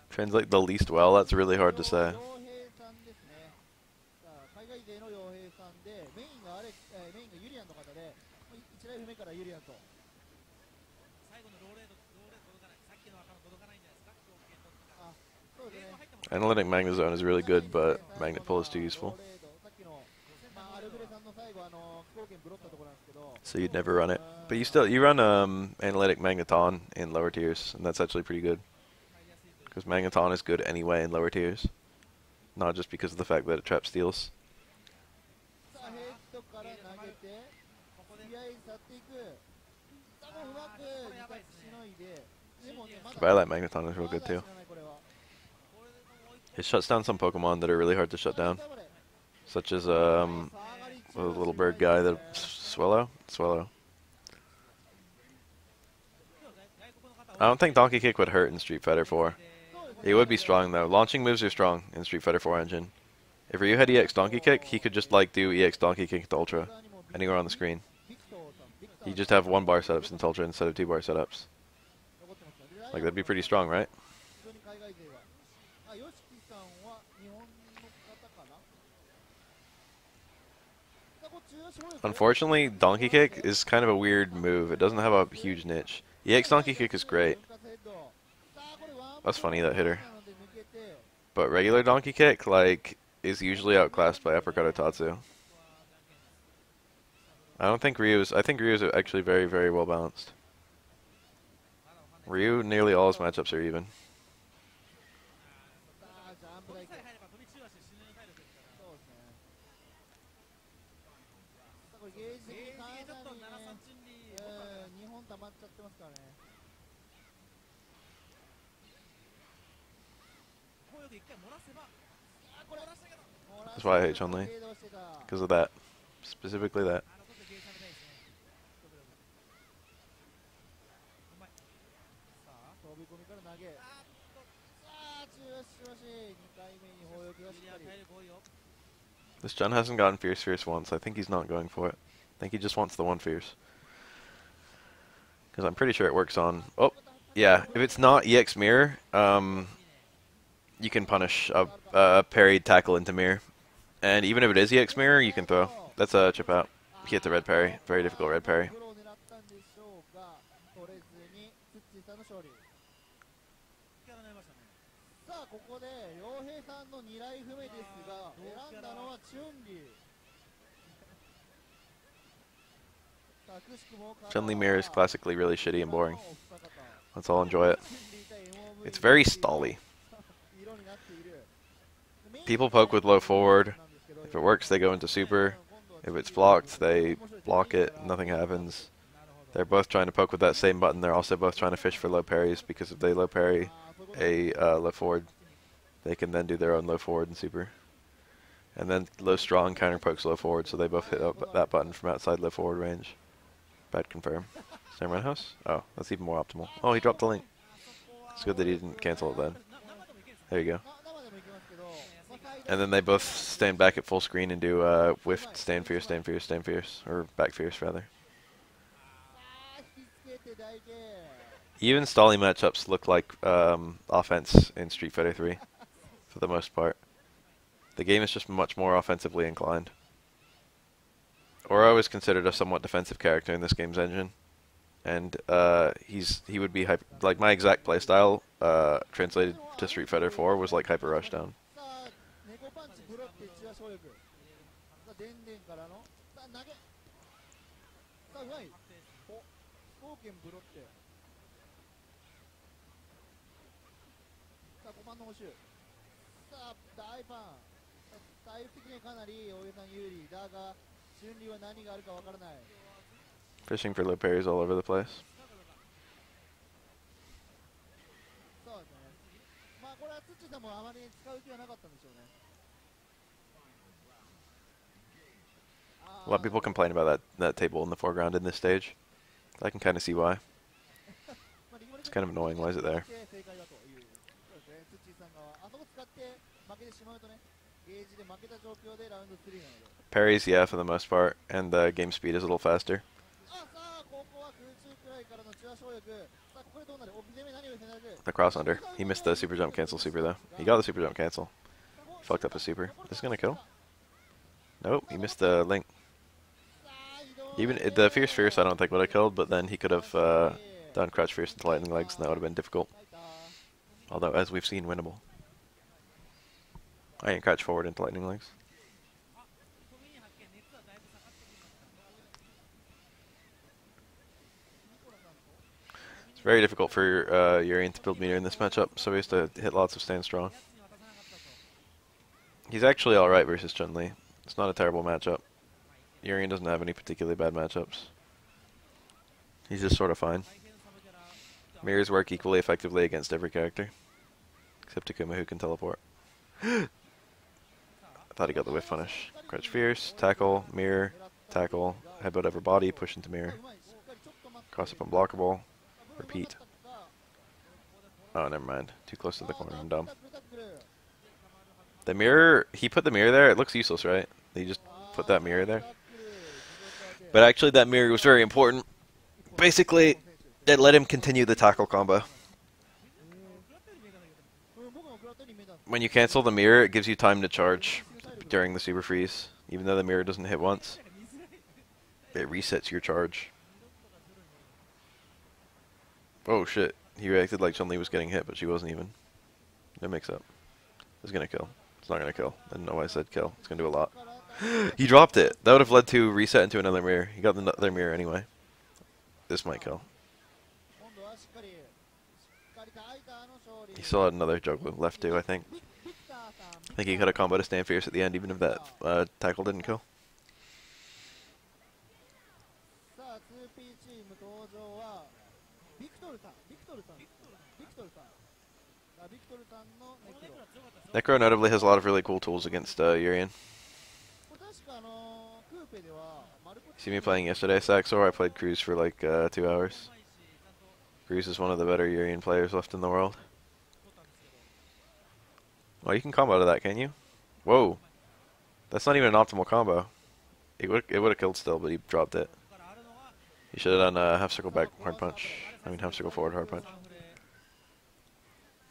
Translate the least well, that's really hard to say. Analytic Magnezone is really good, but Magnet Pull is too useful. So you'd never run it. But you run Analytic Magneton in lower tiers, and that's actually pretty good. Because Magneton is good anyway in lower tiers. Not just because of the fact that it traps steals. Violet Magneton is real good too. It shuts down some Pokemon that are really hard to shut down. Such as the little bird guy, the Swellow? Swellow. I don't think Donkey Kick would hurt in Street Fighter 4. It would be strong though. Launching moves are strong in Street Fighter 4 engine. If Ryu had EX Donkey Kick, he could just like do EX Donkey Kick to Ultra anywhere on the screen. He'd just have 1 bar setups in Ultra instead of 2 bar setups. Like that'd be pretty strong, right? Unfortunately, Donkey Kick is kind of a weird move. It doesn't have a huge niche. EX Donkey Kick is great. That's funny, that hitter. But regular Donkey Kick, like, is usually outclassed by Uppercut or Tatsu. I think Ryu's actually very, very well balanced. Ryu, nearly all his matchups are even. That's why I hate Chun-Li. Because of that. Specifically that. This Jun hasn't gotten Fierce Fierce once. I think he's not going for it. I think he just wants the one Fierce. Because I'm pretty sure it works on... Oh, yeah. If it's not EX Mirror, you can punish a parried tackle into Mirror. And even if it is EX Mirror, you can throw. That's a chip out. You hit the red parry. Very difficult red parry. Chun-Li Mirror is classically really shitty and boring. Let's all enjoy it. It's very stally. People poke with low forward. If it works, they go into super. If it's blocked, they block it. Nothing happens. They're both trying to poke with that same button. They're also both trying to fish for low parries, because if they low parry a low forward, they can then do their own low forward and super. And then low strong counter pokes low forward, so they both hit up that button from outside low forward range. Bad confirm. Samurai House? Oh, that's even more optimal. Oh, he dropped the link. It's good that he didn't cancel it then. There you go. And then they both stand back at full screen and do whiff, stand fierce, stand fierce, stand fierce. Or back fierce, rather. Even stalling matchups look like offense in Street Fighter 3, for the most part. The game is just much more offensively inclined. Oro is considered a somewhat defensive character in this game's engine, and he would be like my exact playstyle translated to Street Fighter 4 was like Hyper Rushdown. Fishing for low parries all over the place. A lot of people complain about that table in the foreground in this stage. I can kind of see why. It's kind of annoying. Why is it there? Parries, yeah, for the most part, and the game speed is a little faster. The cross under. He missed the super jump cancel super though. He got the super jump cancel. Fucked up his super. This is gonna kill. Nope, he missed the link. Even the Fierce Fierce I don't think would have killed, but then he could have done Crouch Fierce into Lightning Legs, and that would have been difficult. Although, as we've seen, winnable. I ain't Crouch Forward into Lightning Legs. It's very difficult for Urian to build meter in this matchup, so he has to hit lots of stand strong. He's actually alright versus Chun-Li. It's not a terrible matchup. Urian doesn't have any particularly bad matchups. He's just sort of fine. Mirrors work equally effectively against every character. Except Takuma, who can teleport. I thought he got the whiff punish. Crouch Fierce, tackle, mirror, tackle, headbutt over body, push into mirror. Cross up unblockable, repeat. Oh, never mind. Too close to the corner, I'm dumb. The mirror, he put the mirror there, it looks useless, right? He just put that mirror there. But actually that mirror was very important. Basically, it let him continue the tackle combo. When you cancel the mirror, it gives you time to charge during the super freeze. Even though the mirror doesn't hit once, it resets your charge. Oh shit, he reacted like Chun-Li was getting hit, but she wasn't even. No mix-up. It's gonna kill. It's not gonna kill. I didn't know why I said kill. It's gonna do a lot. He dropped it. That would have led to reset into another mirror. He got the other mirror anyway. This might kill. He still had another juggle left too, I think. I think he could have comboed a stand fierce at the end, even if that tackle didn't kill. Necro notably has a lot of really cool tools against Urian. See me playing yesterday, Saxor? I played Cruz for like 2 hours. Cruz is one of the better Urian players left in the world. Oh, you can combo to that, can you? Whoa. That's not even an optimal combo. It would have killed still, but he dropped it. He should have done half circle back hard punch. I mean half circle forward hard punch.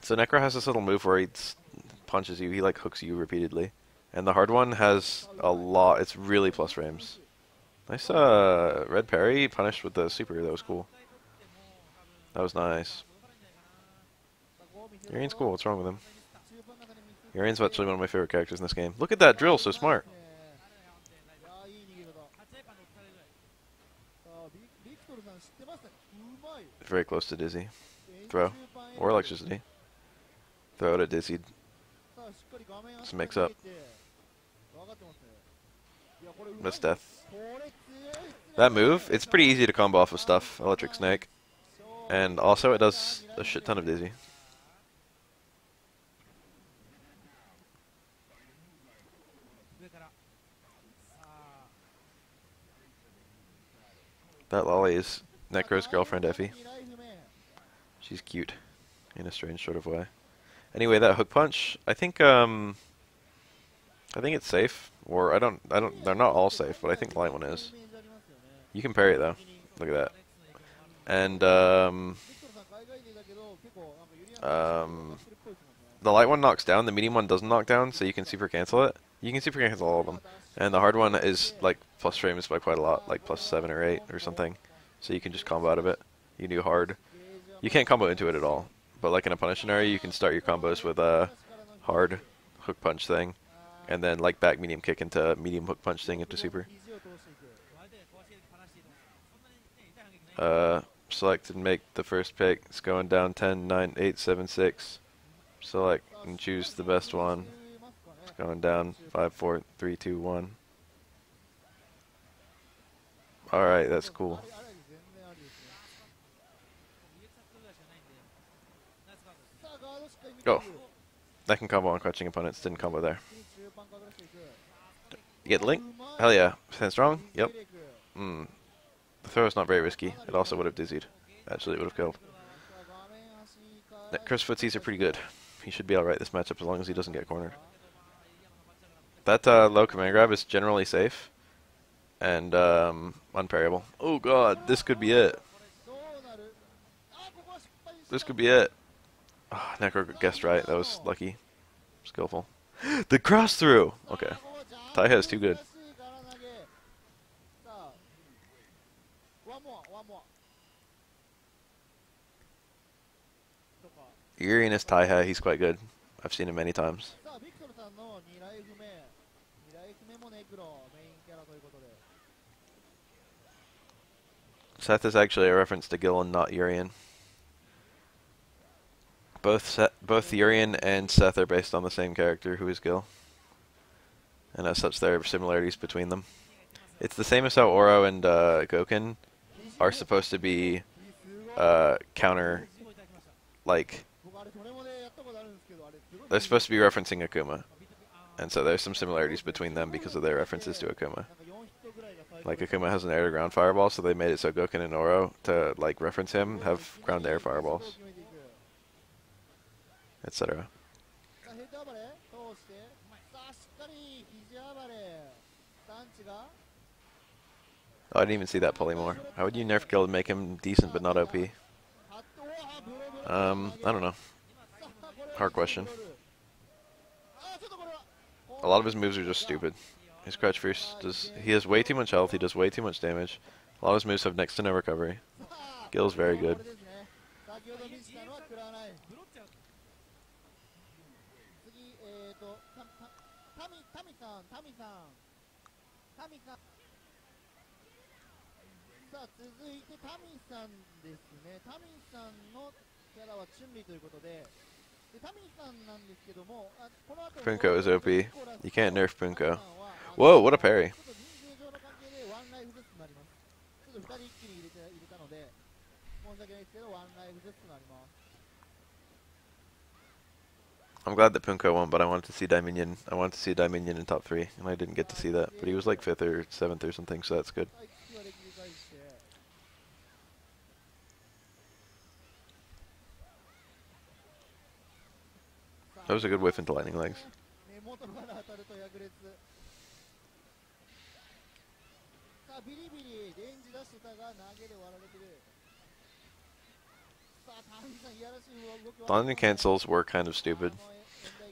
So Necro has this little move where he punches you. He like hooks you repeatedly. And the hard one has a lot. It's really plus frames. Nice red parry punished with the super. That was cool. That was nice. Urian's cool. What's wrong with him? Urian's actually one of my favorite characters in this game. Look at that drill. So smart. Very close to Dizzy. Throw. Or electricity. Throw it at Dizzy. Just mix up. Miss death. That move, it's pretty easy to combo off of stuff. Electric Snake. And also it does a shit ton of Dizzy. That lolly is Necro's girlfriend, Effie. She's cute. In a strange sort of way. Anyway, that hook punch, I think it's safe. Or they're not all safe, but I think the light one is. You can parry it though. Look at that. And the light one knocks down, the medium one doesn't knock down, so you can super cancel it. You can super cancel all of them. And the hard one is like plus frames by quite a lot, like plus 7 or 8 or something. So you can just combo out of it. You can do hard. You can't combo into it at all. But like in a punish scenario, you can start your combos with a hard hook punch thing. And then like back medium kick into medium hook punch thing into super. Select and make the first pick. It's going down 10, 9, 8, 7, 6. Select and choose the best one. It's going down 5, 4, 3, 2, 1. Alright, that's cool. Go. That can combo on crouching opponents. Didn't combo there. You get the link? Hell yeah. Stand strong? Yep. The throw is not very risky. It also would have dizzied. Actually, it would have killed. Chris footsies are pretty good. He should be alright this matchup as long as he doesn't get cornered. That low command grab is generally safe. And unparryable. Oh god, this could be it. This could be it. Oh, Necro guessed right. That was lucky. Skillful. The cross through! Okay. Taiha is too good. Urian is Taiha. He's quite good. I've seen him many times. Seth is actually a reference to Gil and not Urian. Both Urian and Seth are based on the same character, who is Gil. And as such, there are similarities between them. It's the same as how Oro and Gouken are supposed to be counter, like, they're supposed to be referencing Akuma. And so there's some similarities between them because of their references to Akuma. Like, Akuma has an air-to-ground fireball, so they made it so Gouken and Oro, to, like, reference him, have ground-to-air fireballs. Etc. Oh, I didn't even see that pulley more. How would you nerf Gil to make him decent but not OP? I don't know. Hard question. A lot of his moves are just stupid. His Crouch Fierce he has way too much health, he does way too much damage. A lot of his moves have next to no recovery. Gil's very good. Punko is OP. You can't nerf Punko. Whoa, what a parry. I'm glad that Punko won, but I wanted to see Daiminion. I wanted to see Daiminion in top 3, and I didn't get to see that. But he was like 5th or 7th or something, so that's good. That was a good whiff into lightning legs. Tondon cancels were kind of stupid.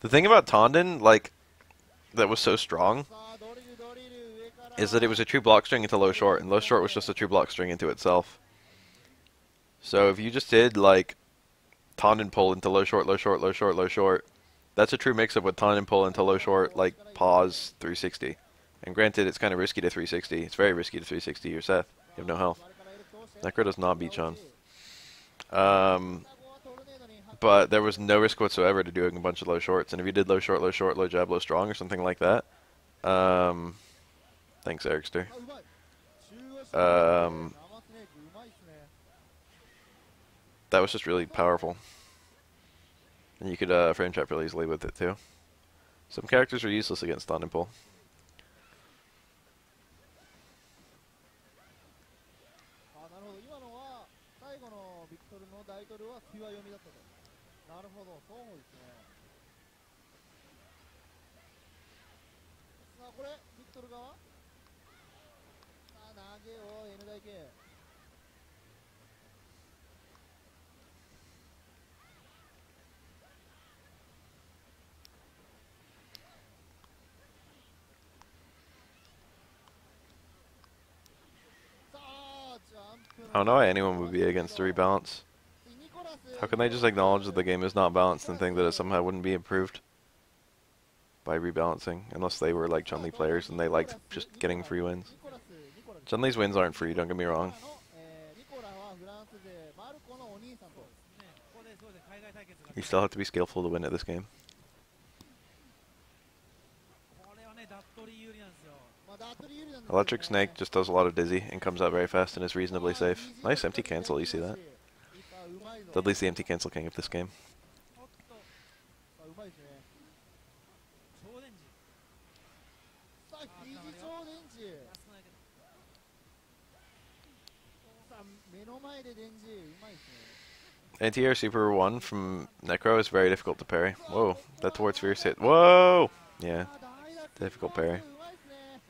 The thing about Tondon, like, that was so strong, is that it was a true block string into low short, and low short was just a true block string into itself. So if you just did, like, Tondon pull into low short, low short, low short, low short, that's a true mix-up with Tondon pull into low short, like, pause 360. And granted, it's kind of risky to 360. It's very risky to 360. You're Seth. You have no health. Necro does not beat Chun. But there was no risk whatsoever to doing a bunch of low shorts. And if you did low short, low jab, low strong, or something like that, thanks, Ericster. That was just really powerful. And you could frame trap really easily with it too. Some characters are useless against stun and pull. I don't know why anyone would be against a rebalance. How can they just acknowledge that the game is not balanced and think that it somehow wouldn't be improved by rebalancing, unless they were like Chun-Li players and they liked just getting free wins. Chun-Li's wins aren't free, don't get me wrong. You still have to be skillful to win at this game. Electric Snake just does a lot of dizzy and comes out very fast and is reasonably safe. Nice empty cancel, you see that? Dudley's the empty cancel king of this game. Anti-air Super 1 from Necro is very difficult to parry. Whoa, that towards fierce hit. Whoa! Yeah, difficult parry.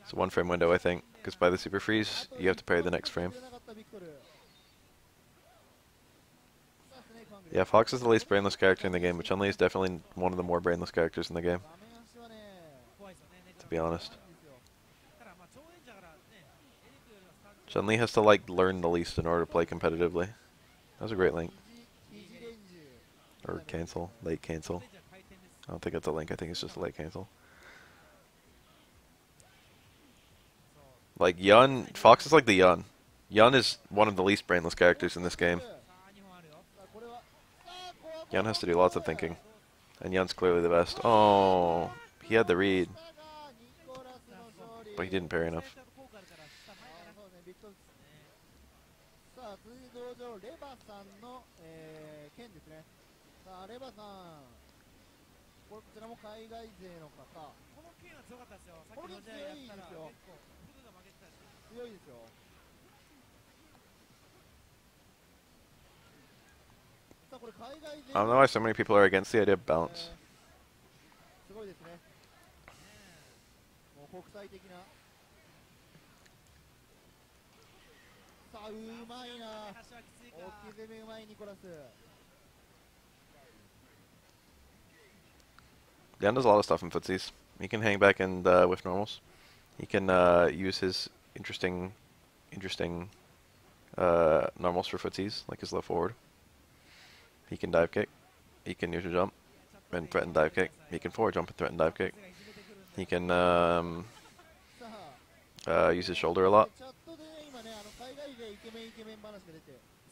It's a 1 frame window, I think, because by the super freeze, you have to parry the next frame. Yeah, Fox is the least brainless character in the game, but Chun-Li is definitely one of the more brainless characters in the game. To be honest. Chun-Li has to, like, learn the least in order to play competitively. That was a great link. Or cancel. Late cancel. I don't think that's a link, I think it's just a late cancel. Like, Yun, Fox is like the Yun. Yun is one of the least brainless characters in this game. Yun has to do lots of thinking. And Yun's clearly the best. Oh, he had the read. But he didn't parry enough. I don't know why so many people are against the idea of balance. Dan does a lot of stuff in footsies. He can hang back and whiff normals. He can use his interesting normals for footsies, like his low forward. He can dive kick. He can neutral jump and threaten dive kick. He can forward jump and threaten dive kick. He can use his shoulder a lot.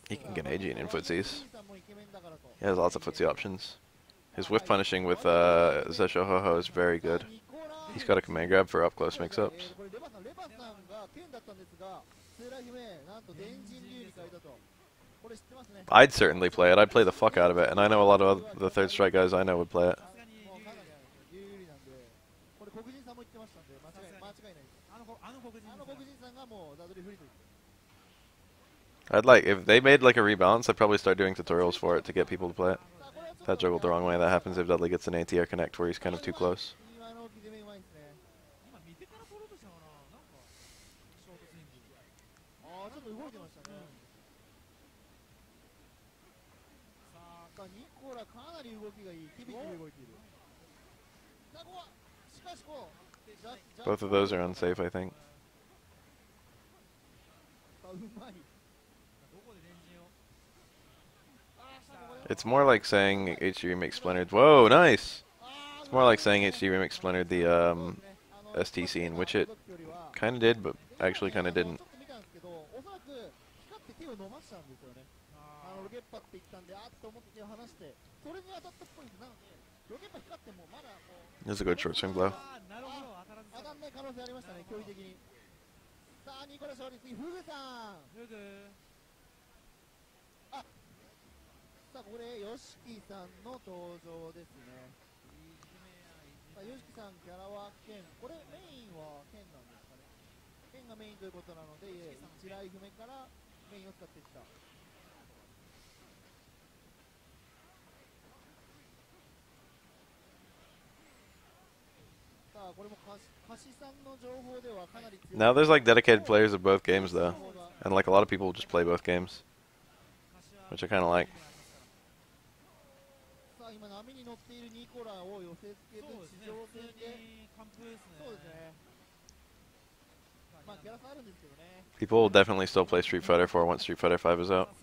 He can get aging in footsies. He has lots of footsie options. His whiff punishing with Zesho Ho-Ho is very good. He's got a command grab for up close mix-ups. I'd certainly play it. I'd play the fuck out of it, and I know a lot of the third strike guys I know would play it. I'd like, if they made like a rebalance, I'd probably start doing tutorials for it to get people to play it. That juggled the wrong way. That happens if Dudley gets an anti-air connect where he's kind of too close. Both of those are unsafe, I think. It's more like saying HD Remake splintered. Whoa, nice! It's more like saying HD Remake splintered the ST scene, which it kind of did, but actually kind of didn't. This is a good short swing blow. Now there's like dedicated players of both games though, and like a lot of people just play both games, which I kind of like. People will definitely still play Street Fighter 4 once Street Fighter 5 is out,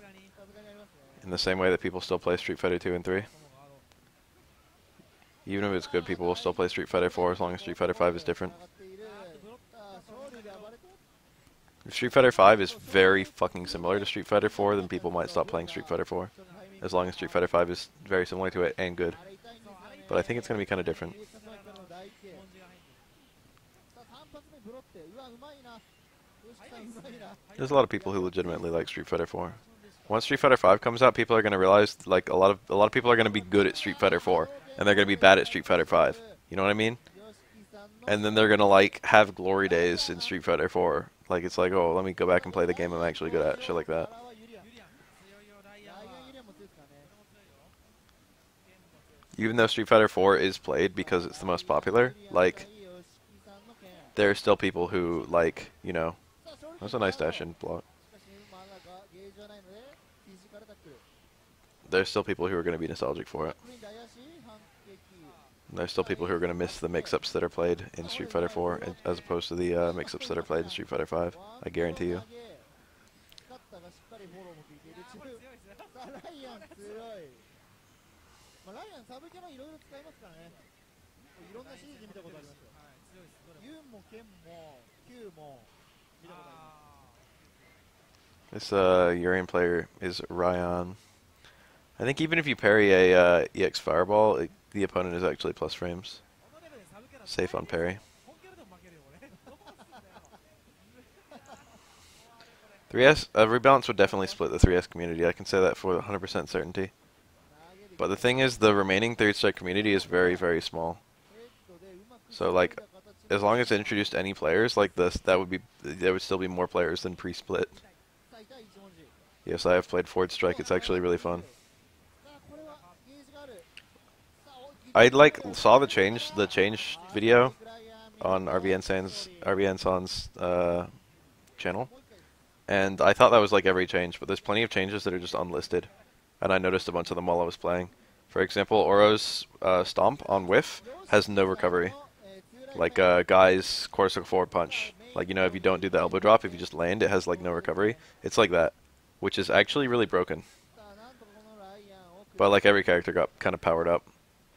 in the same way that people still play Street Fighter 2 and 3. Even if it's good, people will still play Street Fighter 4 as long as Street Fighter 5 is different. If Street Fighter 5 is very fucking similar to Street Fighter 4, then people might stop playing Street Fighter 4. As long as Street Fighter 5 is very similar to it and good. But I think it's going to be kind of different. There's a lot of people who legitimately like Street Fighter 4. Once Street Fighter 5 comes out, people are going to realize like a lot of people are going to be good at Street Fighter 4 and they're going to be bad at Street Fighter 5. You know what I mean? And then they're going to like have glory days in Street Fighter 4. Like it's like, "Oh, let me go back and play the game I'm actually good at." Shit like that. Even though Street Fighter 4 is played because it's the most popular, like there are still people who like, you know, that's a nice dash in block. There's still people who are going to be nostalgic for it. And there's still people who are going to miss the mix-ups that are played in Street Fighter 4 as opposed to the mix-ups that are played in Street Fighter 5. I guarantee you. This Urian player is Ryan. I think even if you parry a EX Fireball, the opponent is actually plus frames. Safe on parry. 3S, rebalance would definitely split the 3S community. I can say that for 100% certainty. But the thing is, the remaining third strike community is very, very small. So like, as long as it introduced any players like this, there would still be more players than pre-split. Yes, I have played Forward Strike. It's actually really fun. I saw the change video on RVN San's channel, and I thought that was like every change, but there's plenty of changes that are just unlisted, and I noticed a bunch of them while I was playing. For example, Oro's stomp on whiff has no recovery. Like Guy's Corsica forward punch. Like, you know, if you don't do the elbow drop, if you just land, it has like no recovery. It's like that, which is actually really broken. But like every character got kind of powered up.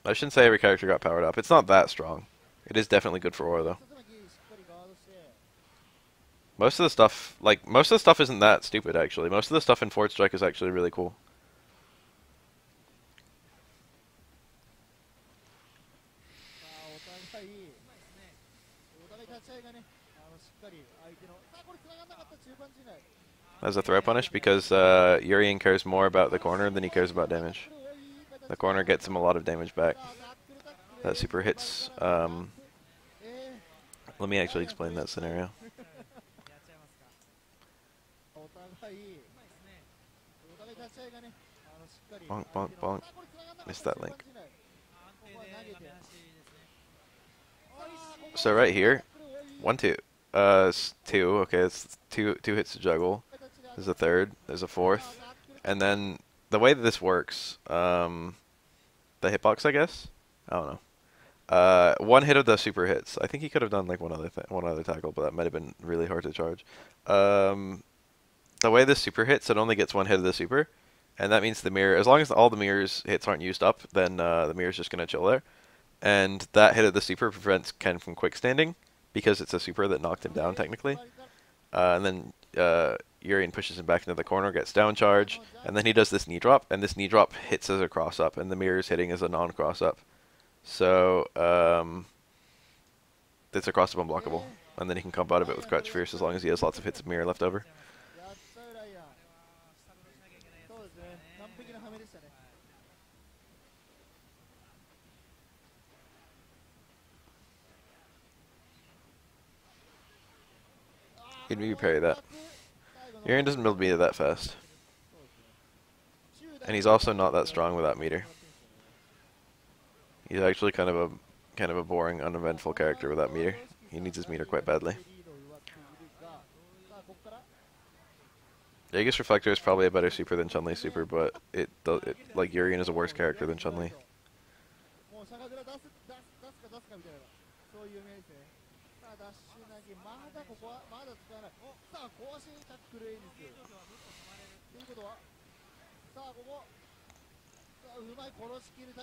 I shouldn't say every character got powered up. It's not that strong. It is definitely good for Oro though. Most of the stuff isn't that stupid actually. Most of the stuff in Forward Strike is actually really cool. As a throw punish because Urian cares more about the corner than he cares about damage. The corner gets him a lot of damage back. That super hits Let me actually explain that scenario. Bonk, bonk, bonk. Missed that link. So right here, 1, 2. Two. Okay, it's two hits to juggle. There's a third. There's a fourth. And then the way that this works, the hitbox, I guess. I don't know. One hit of the super hits. I think he could have done like one other tackle, but that might have been really hard to charge. The way this super hits, it only gets one hit of the super, and that means the mirror. As long as all the mirror's hits aren't used up, then the mirror's just gonna chill there. And that hit of the super prevents Ken from quick standing because it's a super that knocked him down technically. And then Urian pushes him back into the corner, gets down charge, and then he does this knee drop, and this knee drop hits as a cross up, and the mirror's hitting as a non-cross up. So it's a cross up unblockable, and then he can combo out of it with Crouch Fierce as long as he has lots of hits of mirror left over. He'd maybe parry that. Urian doesn't build meter that fast. And he's also not that strong without meter. He's actually kind of a boring, uneventful character without meter. He needs his meter quite badly. Aegis Reflector is probably a better super than Chun-Li's super, but like Urian is a worse character than Chun-Li.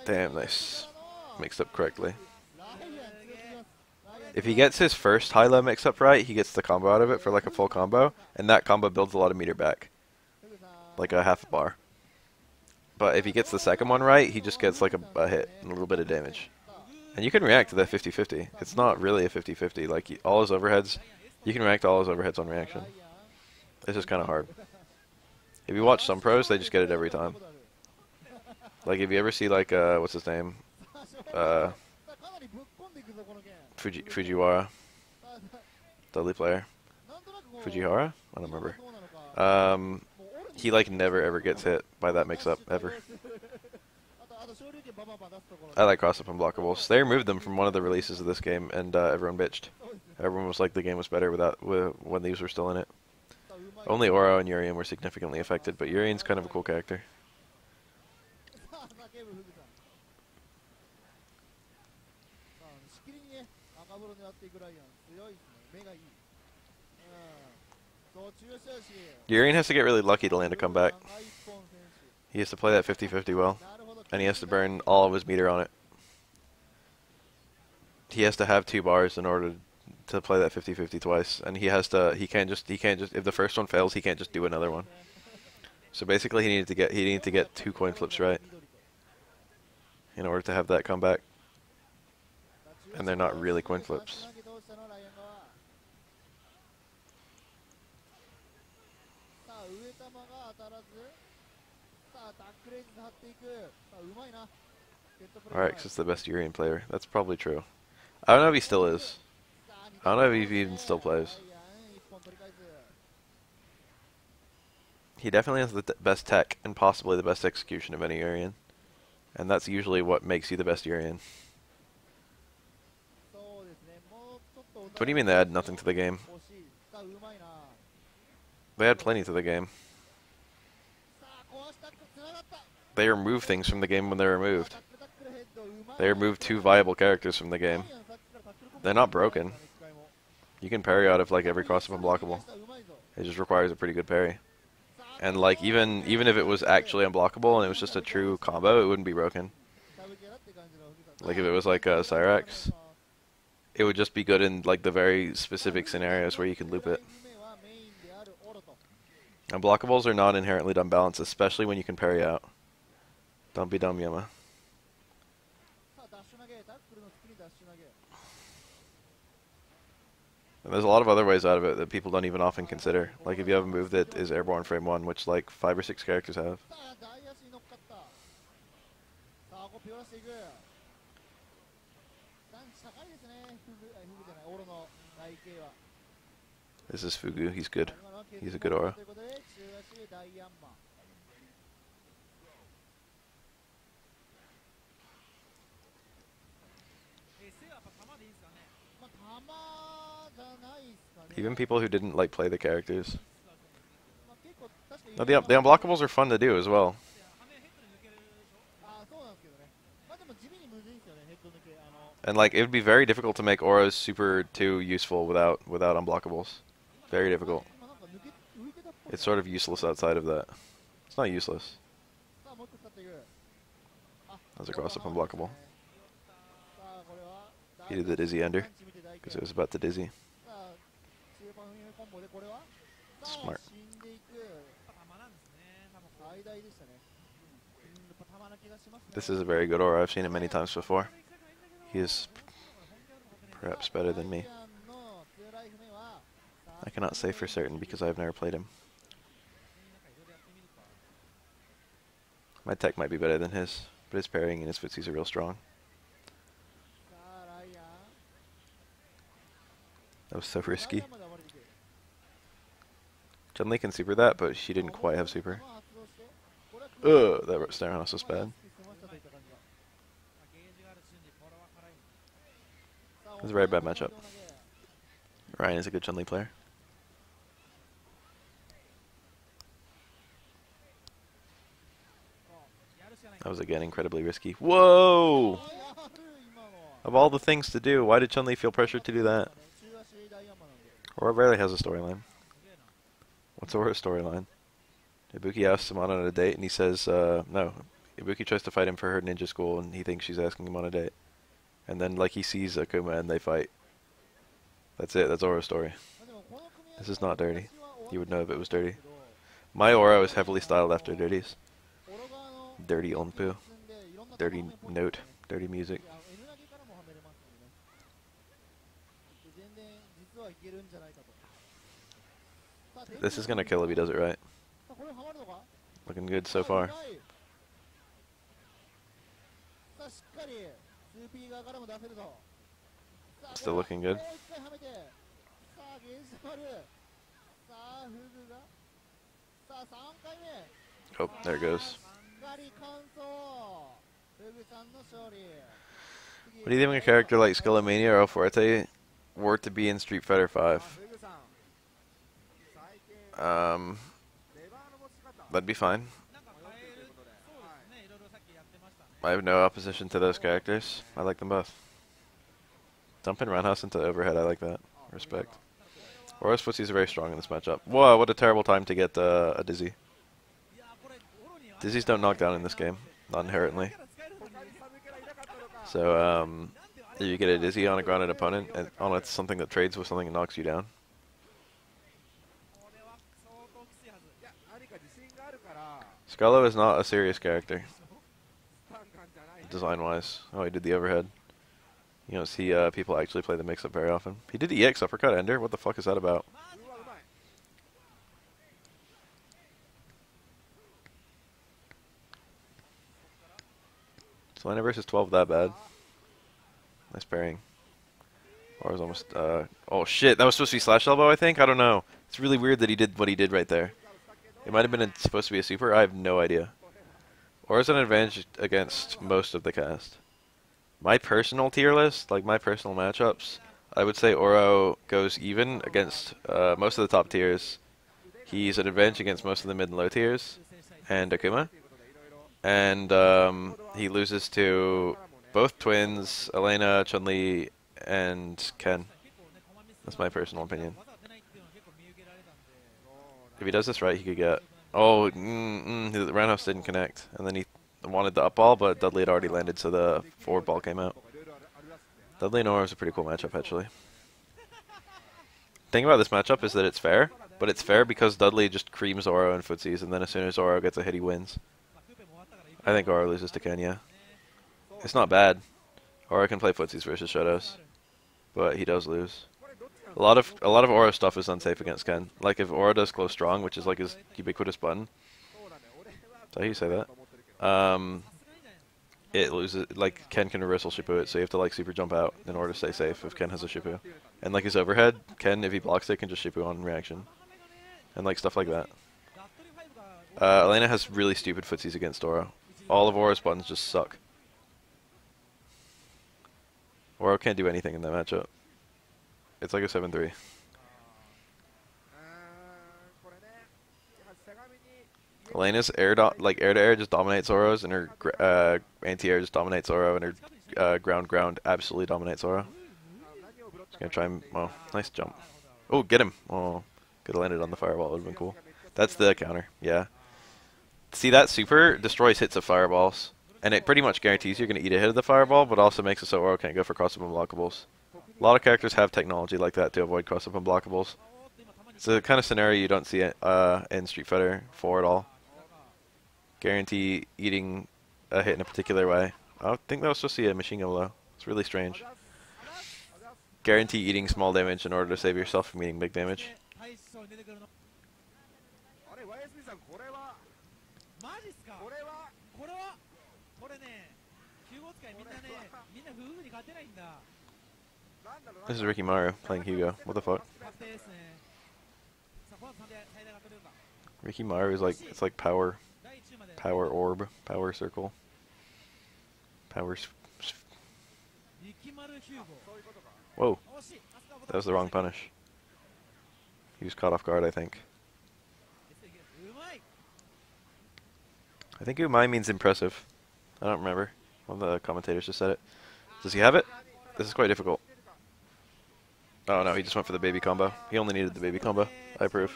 Damn, nice. Mixed up correctly. If he gets his first high-low mix-up right, he gets the combo out of it for like a full combo, and that combo builds a lot of meter back. Like a half a bar. But if he gets the second one right, he just gets like a hit and a little bit of damage. And you can react to that 50-50. It's not really a 50-50. Like, all his overheads, you can react to all his overheads on reaction. It's just kind of hard. If you watch some pros, they just get it every time. Like, if you ever see, like, what's his name? Fujiwara. Dudley player. Fujihara? I don't remember. He, like, never ever gets hit by that mix-up, ever. I like cross-up unblockables. They removed them from one of the releases of this game, and everyone bitched. Everyone was like, the game was better when these were still in it. Only Oro and Urian were significantly affected, but Urian's kind of a cool character. Urian has to get really lucky to land a comeback. He has to play that 50-50 well, and he has to burn all of his meter on it. He has to have 2 bars in order to play that 50-50 twice, and he can't just if the first one fails, he can't just do another one. So basically, he needed to get 2 coin flips right in order to have that comeback. And they're not really coin flips. Alright, because it's the best Urian player. That's probably true. I don't know if he still is. I don't know if he even still plays. He definitely has the best tech and possibly the best execution of any Urian. And that's usually what makes you the best Urian. What do you mean they add nothing to the game? They add plenty to the game. They remove things from the game when they're removed. They remove 2 viable characters from the game. They're not broken. You can parry out of like every cross-up unblockable. It just requires a pretty good parry. And like even if it was actually unblockable and it was just a true combo, it wouldn't be broken. Like if it was like Cyrax, it would just be good in like the very specific scenarios where you can loop it. Unblockables are not inherently dumb balance, especially when you can parry out. Don't be dumb, Yama. And there's a lot of other ways out of it that people don't even often consider. Like if you have a move that is airborne frame 1, which like 5 or 6 characters have. This is Fugu. He's good. He's a good aura. Even people who didn't like play the characters. No, the unblockables are fun to do as well. And like it would be very difficult to make auras super too useful without unblockables. Very difficult. It's sort of useless outside of that. It's not useless. That was a cross up unblockable. He did the dizzy ender because it was about to dizzy. Smart. This is a very good aura. I've seen it many times before. He is perhaps better than me. I cannot say for certain because I've never played him. My tech might be better than his, but his parrying and his footsies are real strong. That was so risky. Chun-Li can super that, but she didn't quite have super. Ugh, that snare house was bad. It was a very bad matchup. Ryan is a good Chun-Li player. That was again incredibly risky. Whoa! Of all the things to do, why did Chun-Li feel pressured to do that? Aura rarely has a storyline. What's Aura's storyline? Ibuki asks him on a date and he says, no. Ibuki tries to fight him for her ninja school and he thinks she's asking him on a date. And then like he sees Akuma and they fight. That's it, that's Aura's story. This is not dirty. You would know if it was dirty. My aura was heavily styled after Dirty's. Dirty Onpu. Dirty note. Dirty music. This is gonna kill if he does it right. Looking good so far. Still looking good. Oh, there it goes. What do you think of a character like Skullomania or El Fuerte were to be in Street Fighter V? That'd be fine. I have no opposition to those characters. I like them both. Dumping Roundhouse into overhead, I like that. Respect. Aura's footsies are very strong in this matchup. Whoa, what a terrible time to get a Dizzy. Dizzies don't knock down in this game, not inherently. So, if you get a Dizzy on a grounded opponent, and on something that trades with something that knocks you down. Scarlo is not a serious character, design-wise. Oh, he did the overhead. You don't see people actually play the mix-up very often. He did the EX uppercut ender. What the fuck is that about? Selena versus 12 that bad. Nice pairing. Or was almost oh shit, that was supposed to be slash elbow, I think? I don't know. It's really weird that he did what he did right there. It might have been supposed to be a super, I have no idea. Aura's an advantage against most of the cast. My personal tier list, like my personal matchups, I would say Oro goes even against most of the top tiers. He's an advantage against most of the mid and low tiers, and Akuma. And he loses to both twins, Elena, Chun-Li, and Ken. That's my personal opinion. If he does this right, he could get... Oh, the roundhouse didn't connect. And then he wanted the up ball, but Dudley had already landed, so the forward ball came out. Dudley and Oro is a pretty cool matchup, actually. The thing about this matchup is that it's fair, but it's fair because Dudley just creams Oro and footsies, and then as soon as Oro gets a hit, he wins. I think Oro loses to Ken, yeah. It's not bad. Oro can play footsies versus Shotos, but he does lose. A lot of Oro stuff is unsafe against Ken. Like if Oro does close strong, which is like his ubiquitous button. Is that how you say that? it loses, like, Ken can reversal Shipu it, so you have to, like, super jump out in order to stay safe if Ken has a Shipu. And, like, his overhead, Ken, if he blocks it, can just Shipu on reaction. And, like, stuff like that. Elena has really stupid footsies against Oro. All of Oro's buttons just suck. Oro can't do anything in that matchup. It's like a 7-3. Elena's air to air just dominates Oro's, and her anti-air just dominates Oro, and her ground absolutely dominates Oro. Just gonna try and, oh, nice jump. Oh, get him. Oh, could have landed on the fireball. Would have been cool. That's the counter. Yeah. See, that super destroys hits of fireballs, and it pretty much guarantees you're gonna eat a hit of the fireball, but also makes it so Oro can't go for cross-up unblockables. A lot of characters have technology like that to avoid cross-up unblockables. It's a kind of scenario you don't see in Street Fighter 4 at all. Guarantee eating a hit in a particular way. I think that was supposed to be a machine gun blow. It's really strange. Guarantee eating small damage in order to save yourself from eating big damage. This is Ricky Maru playing Hugo. What the fuck? Ricky Maru is like, it's like power orb, power circle, whoa, that was the wrong punish. He was caught off guard, I think. I think umai means impressive. I don't remember. One of the commentators just said it. Does he have it? This is quite difficult. Oh no, he just went for the baby combo. He only needed the baby combo. I approve.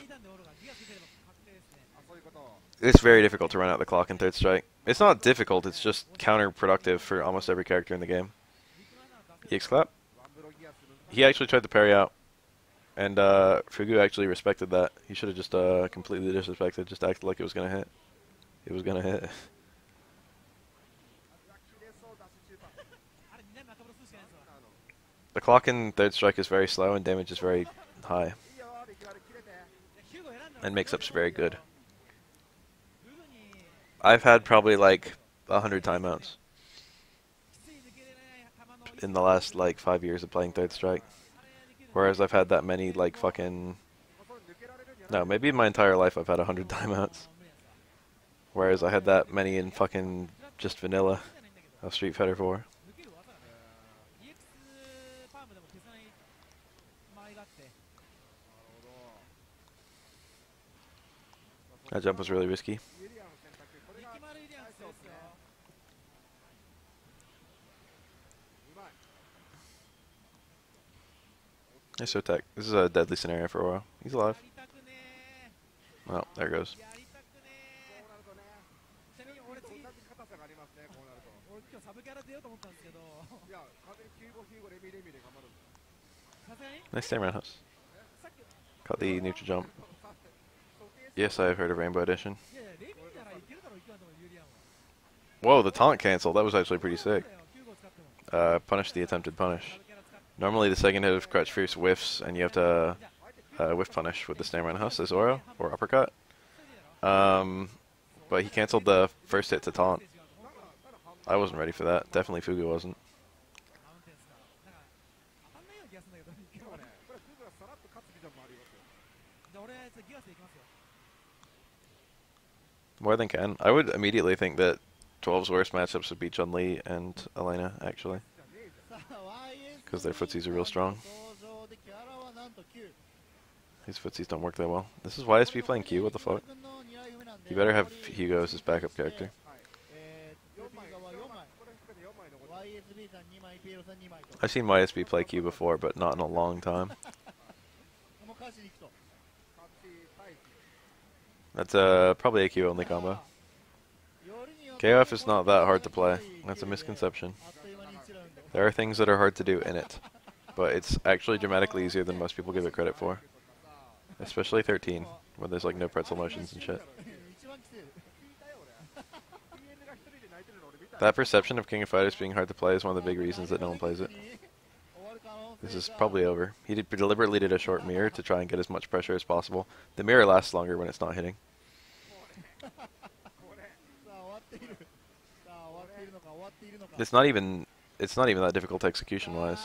It's very difficult to run out the clock in third strike. It's not difficult, it's just counterproductive for almost every character in the game. EX clap. He actually tried to parry out, and Fugu actually respected that. He should have just completely disrespected, just acted like it was going to hit. It was going to hit. The clock in third strike is very slow and damage is very high. And mix-up's very good. I've had probably like 100 timeouts in the last like 5 years of playing third strike. Whereas I've had that many like fucking... No, maybe in my entire life I've had 100 timeouts. Whereas I had that many in fucking just vanilla of Street Fighter 4. That jump was really risky. Nice Sotek. This is a deadly scenario for a while. He's alive. Well, there it goes. Nice time roundhouse. Caught the neutral jump. Yes, I have heard of Rainbow Edition. Whoa, the taunt cancel. That was actually pretty sick. Punish the attempted punish. Normally the second hit of Crutch Fierce whiffs, and you have to whiff punish with the Snare Roundhouse as Oro, or uppercut. But he canceled the first hit to taunt. I wasn't ready for that. Definitely Fugu wasn't. More than Ken. I would immediately think that 12's worst matchups would be Chun-Li and Elena, actually. Because their footsies are real strong. His footsies don't work that well. This is YSB playing Q, what the fuck? You better have Hugo as his backup character. I've seen YSB play Q before, but not in a long time. That's probably a Q only combo. KOF is not that hard to play. That's a misconception. There are things that are hard to do in it, but it's actually dramatically easier than most people give it credit for. Especially 13, where there's like no pretzel motions and shit. That perception of King of Fighters being hard to play is one of the big reasons that no one plays it. This is probably over. He deliberately did a short mirror to try and get as much pressure as possible. The mirror lasts longer when it's not hitting. It's not even that difficult execution-wise.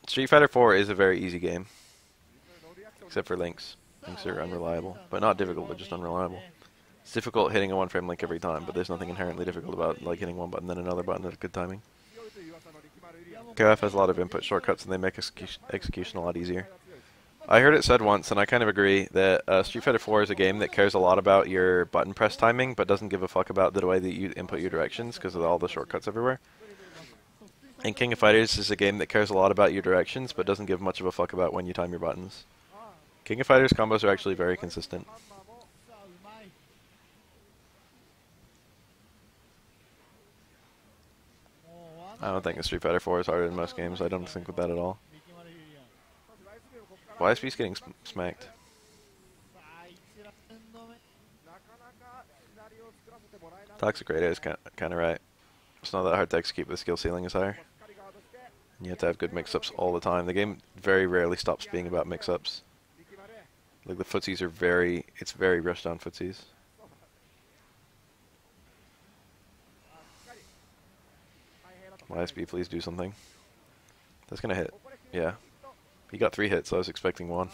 Street Fighter 4 is a very easy game, except for links. Links are unreliable, but not difficult, but just unreliable. It's difficult hitting a one-frame link every time, but there's nothing inherently difficult about like hitting one button then another button at good timing. KOF has a lot of input shortcuts, and they make execution a lot easier. I heard it said once, and I kind of agree, that Street Fighter 4 is a game that cares a lot about your button press timing, but doesn't give a fuck about the way that you input your directions because of all the shortcuts everywhere. And King of Fighters is a game that cares a lot about your directions, but doesn't give much of a fuck about when you time your buttons. King of Fighters combos are actually very consistent. I don't think Street Fighter 4 is harder than most games. I don't think with that at all. YSB's getting smacked. Toxic Radio is kind of right. It's not that hard to execute, but the skill ceiling is higher. And you have to have good mix-ups all the time. The game very rarely stops being about mix-ups. Like the footsies are it's very rushed on footsies. YSB, please do something. That's gonna hit. Yeah. He got 3 hits, so I was expecting 1.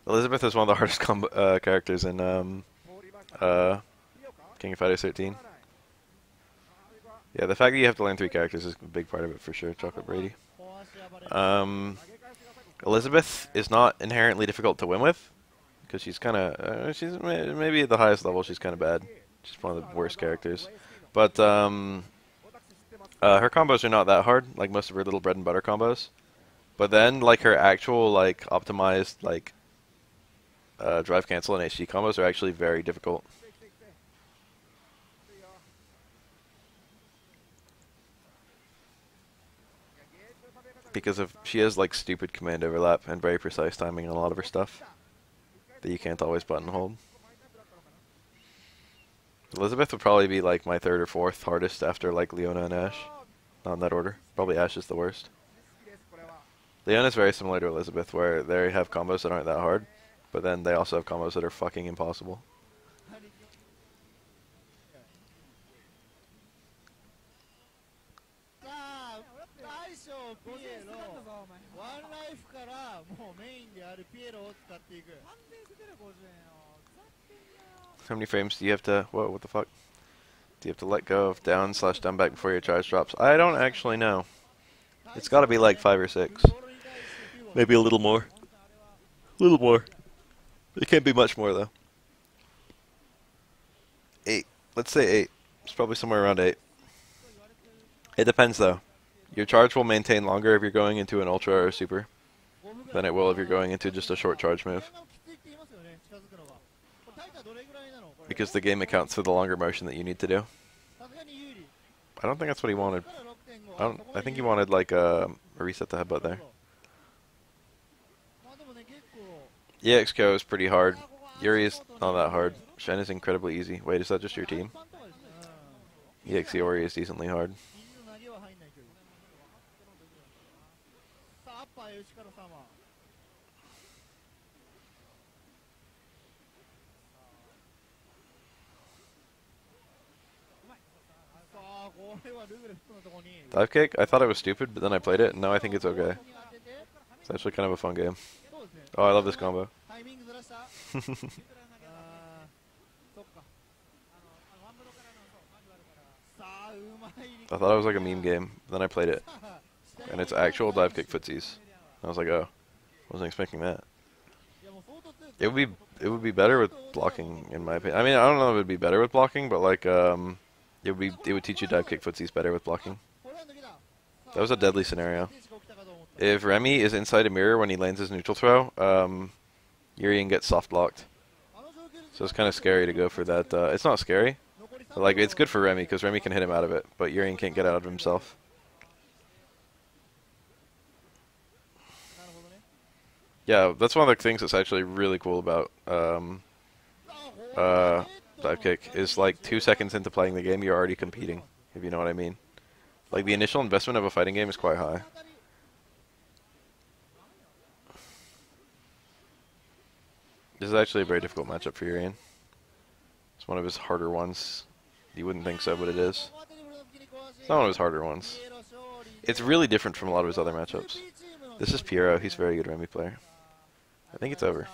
Elizabeth is one of the hardest characters in King of Fighters 13. Yeah, the fact that you have to learn 3 characters is a big part of it for sure, Chocolate Brady. Elizabeth is not inherently difficult to win with, because she's kind of, she's maybe at the highest level she's kind of bad. She's one of the worst characters. But her combos are not that hard, like most of her little bread and butter combos. But then, like her actual like optimized like drive cancel and HD combos are actually very difficult. Because she has like stupid command overlap and very precise timing on a lot of her stuff that you can't always button hold. Elizabeth would probably be like my 3rd or 4th hardest after like Leona and Ash. Not in that order. Probably Ash is the worst. Leona is very similar to Elizabeth, where they have combos that aren't that hard, but then they also have combos that are fucking impossible. How many frames do you have to, what the fuck? Do you have to let go of down/down back before your charge drops? I don't actually know. It's gotta be like 5 or 6. Maybe a little more. A little more. It can't be much more though. 8. Let's say 8. It's probably somewhere around 8. It depends though. Your charge will maintain longer if you're going into an ultra or a super than it will if you're going into just a short charge move. Because the game accounts for the longer motion that you need to do. I don't think that's what he wanted. I think he wanted like a reset the headbutt there. EXCO is pretty hard. Yuri is not that hard. Shen is incredibly easy. Wait, is that just your team? EXIORI is decently hard. Dive kick? I thought it was stupid, but then I played it, and now I think it's okay. It's actually kind of a fun game. Oh, I love this combo. I thought it was like a meme game, then I played it. And it's actual dive kick footsies. I was like, oh, wasn't expecting that. It would be better with blocking, in my opinion. I mean, I don't know if it would be better with blocking, but like it would teach you dive kick footsies better with blocking. That was a deadly scenario. If Remy is inside a mirror when he lands his neutral throw, Urien gets soft locked. So it's kind of scary to go for that. It's not scary. But like, it's good for Remy because Remy can hit him out of it, but Urien can't get out of himself. Yeah, that's one of the things that's actually really cool about dive kick is like 2 seconds into playing the game, you're already competing, if you know what I mean. Like, the initial investment of a fighting game is quite high. This is actually a very difficult matchup for Urian. It's one of his harder ones. You wouldn't think so, but it is. It's not one of his harder ones. It's really different from a lot of his other matchups. This is Piero. He's a very good Remy player. I think it's over.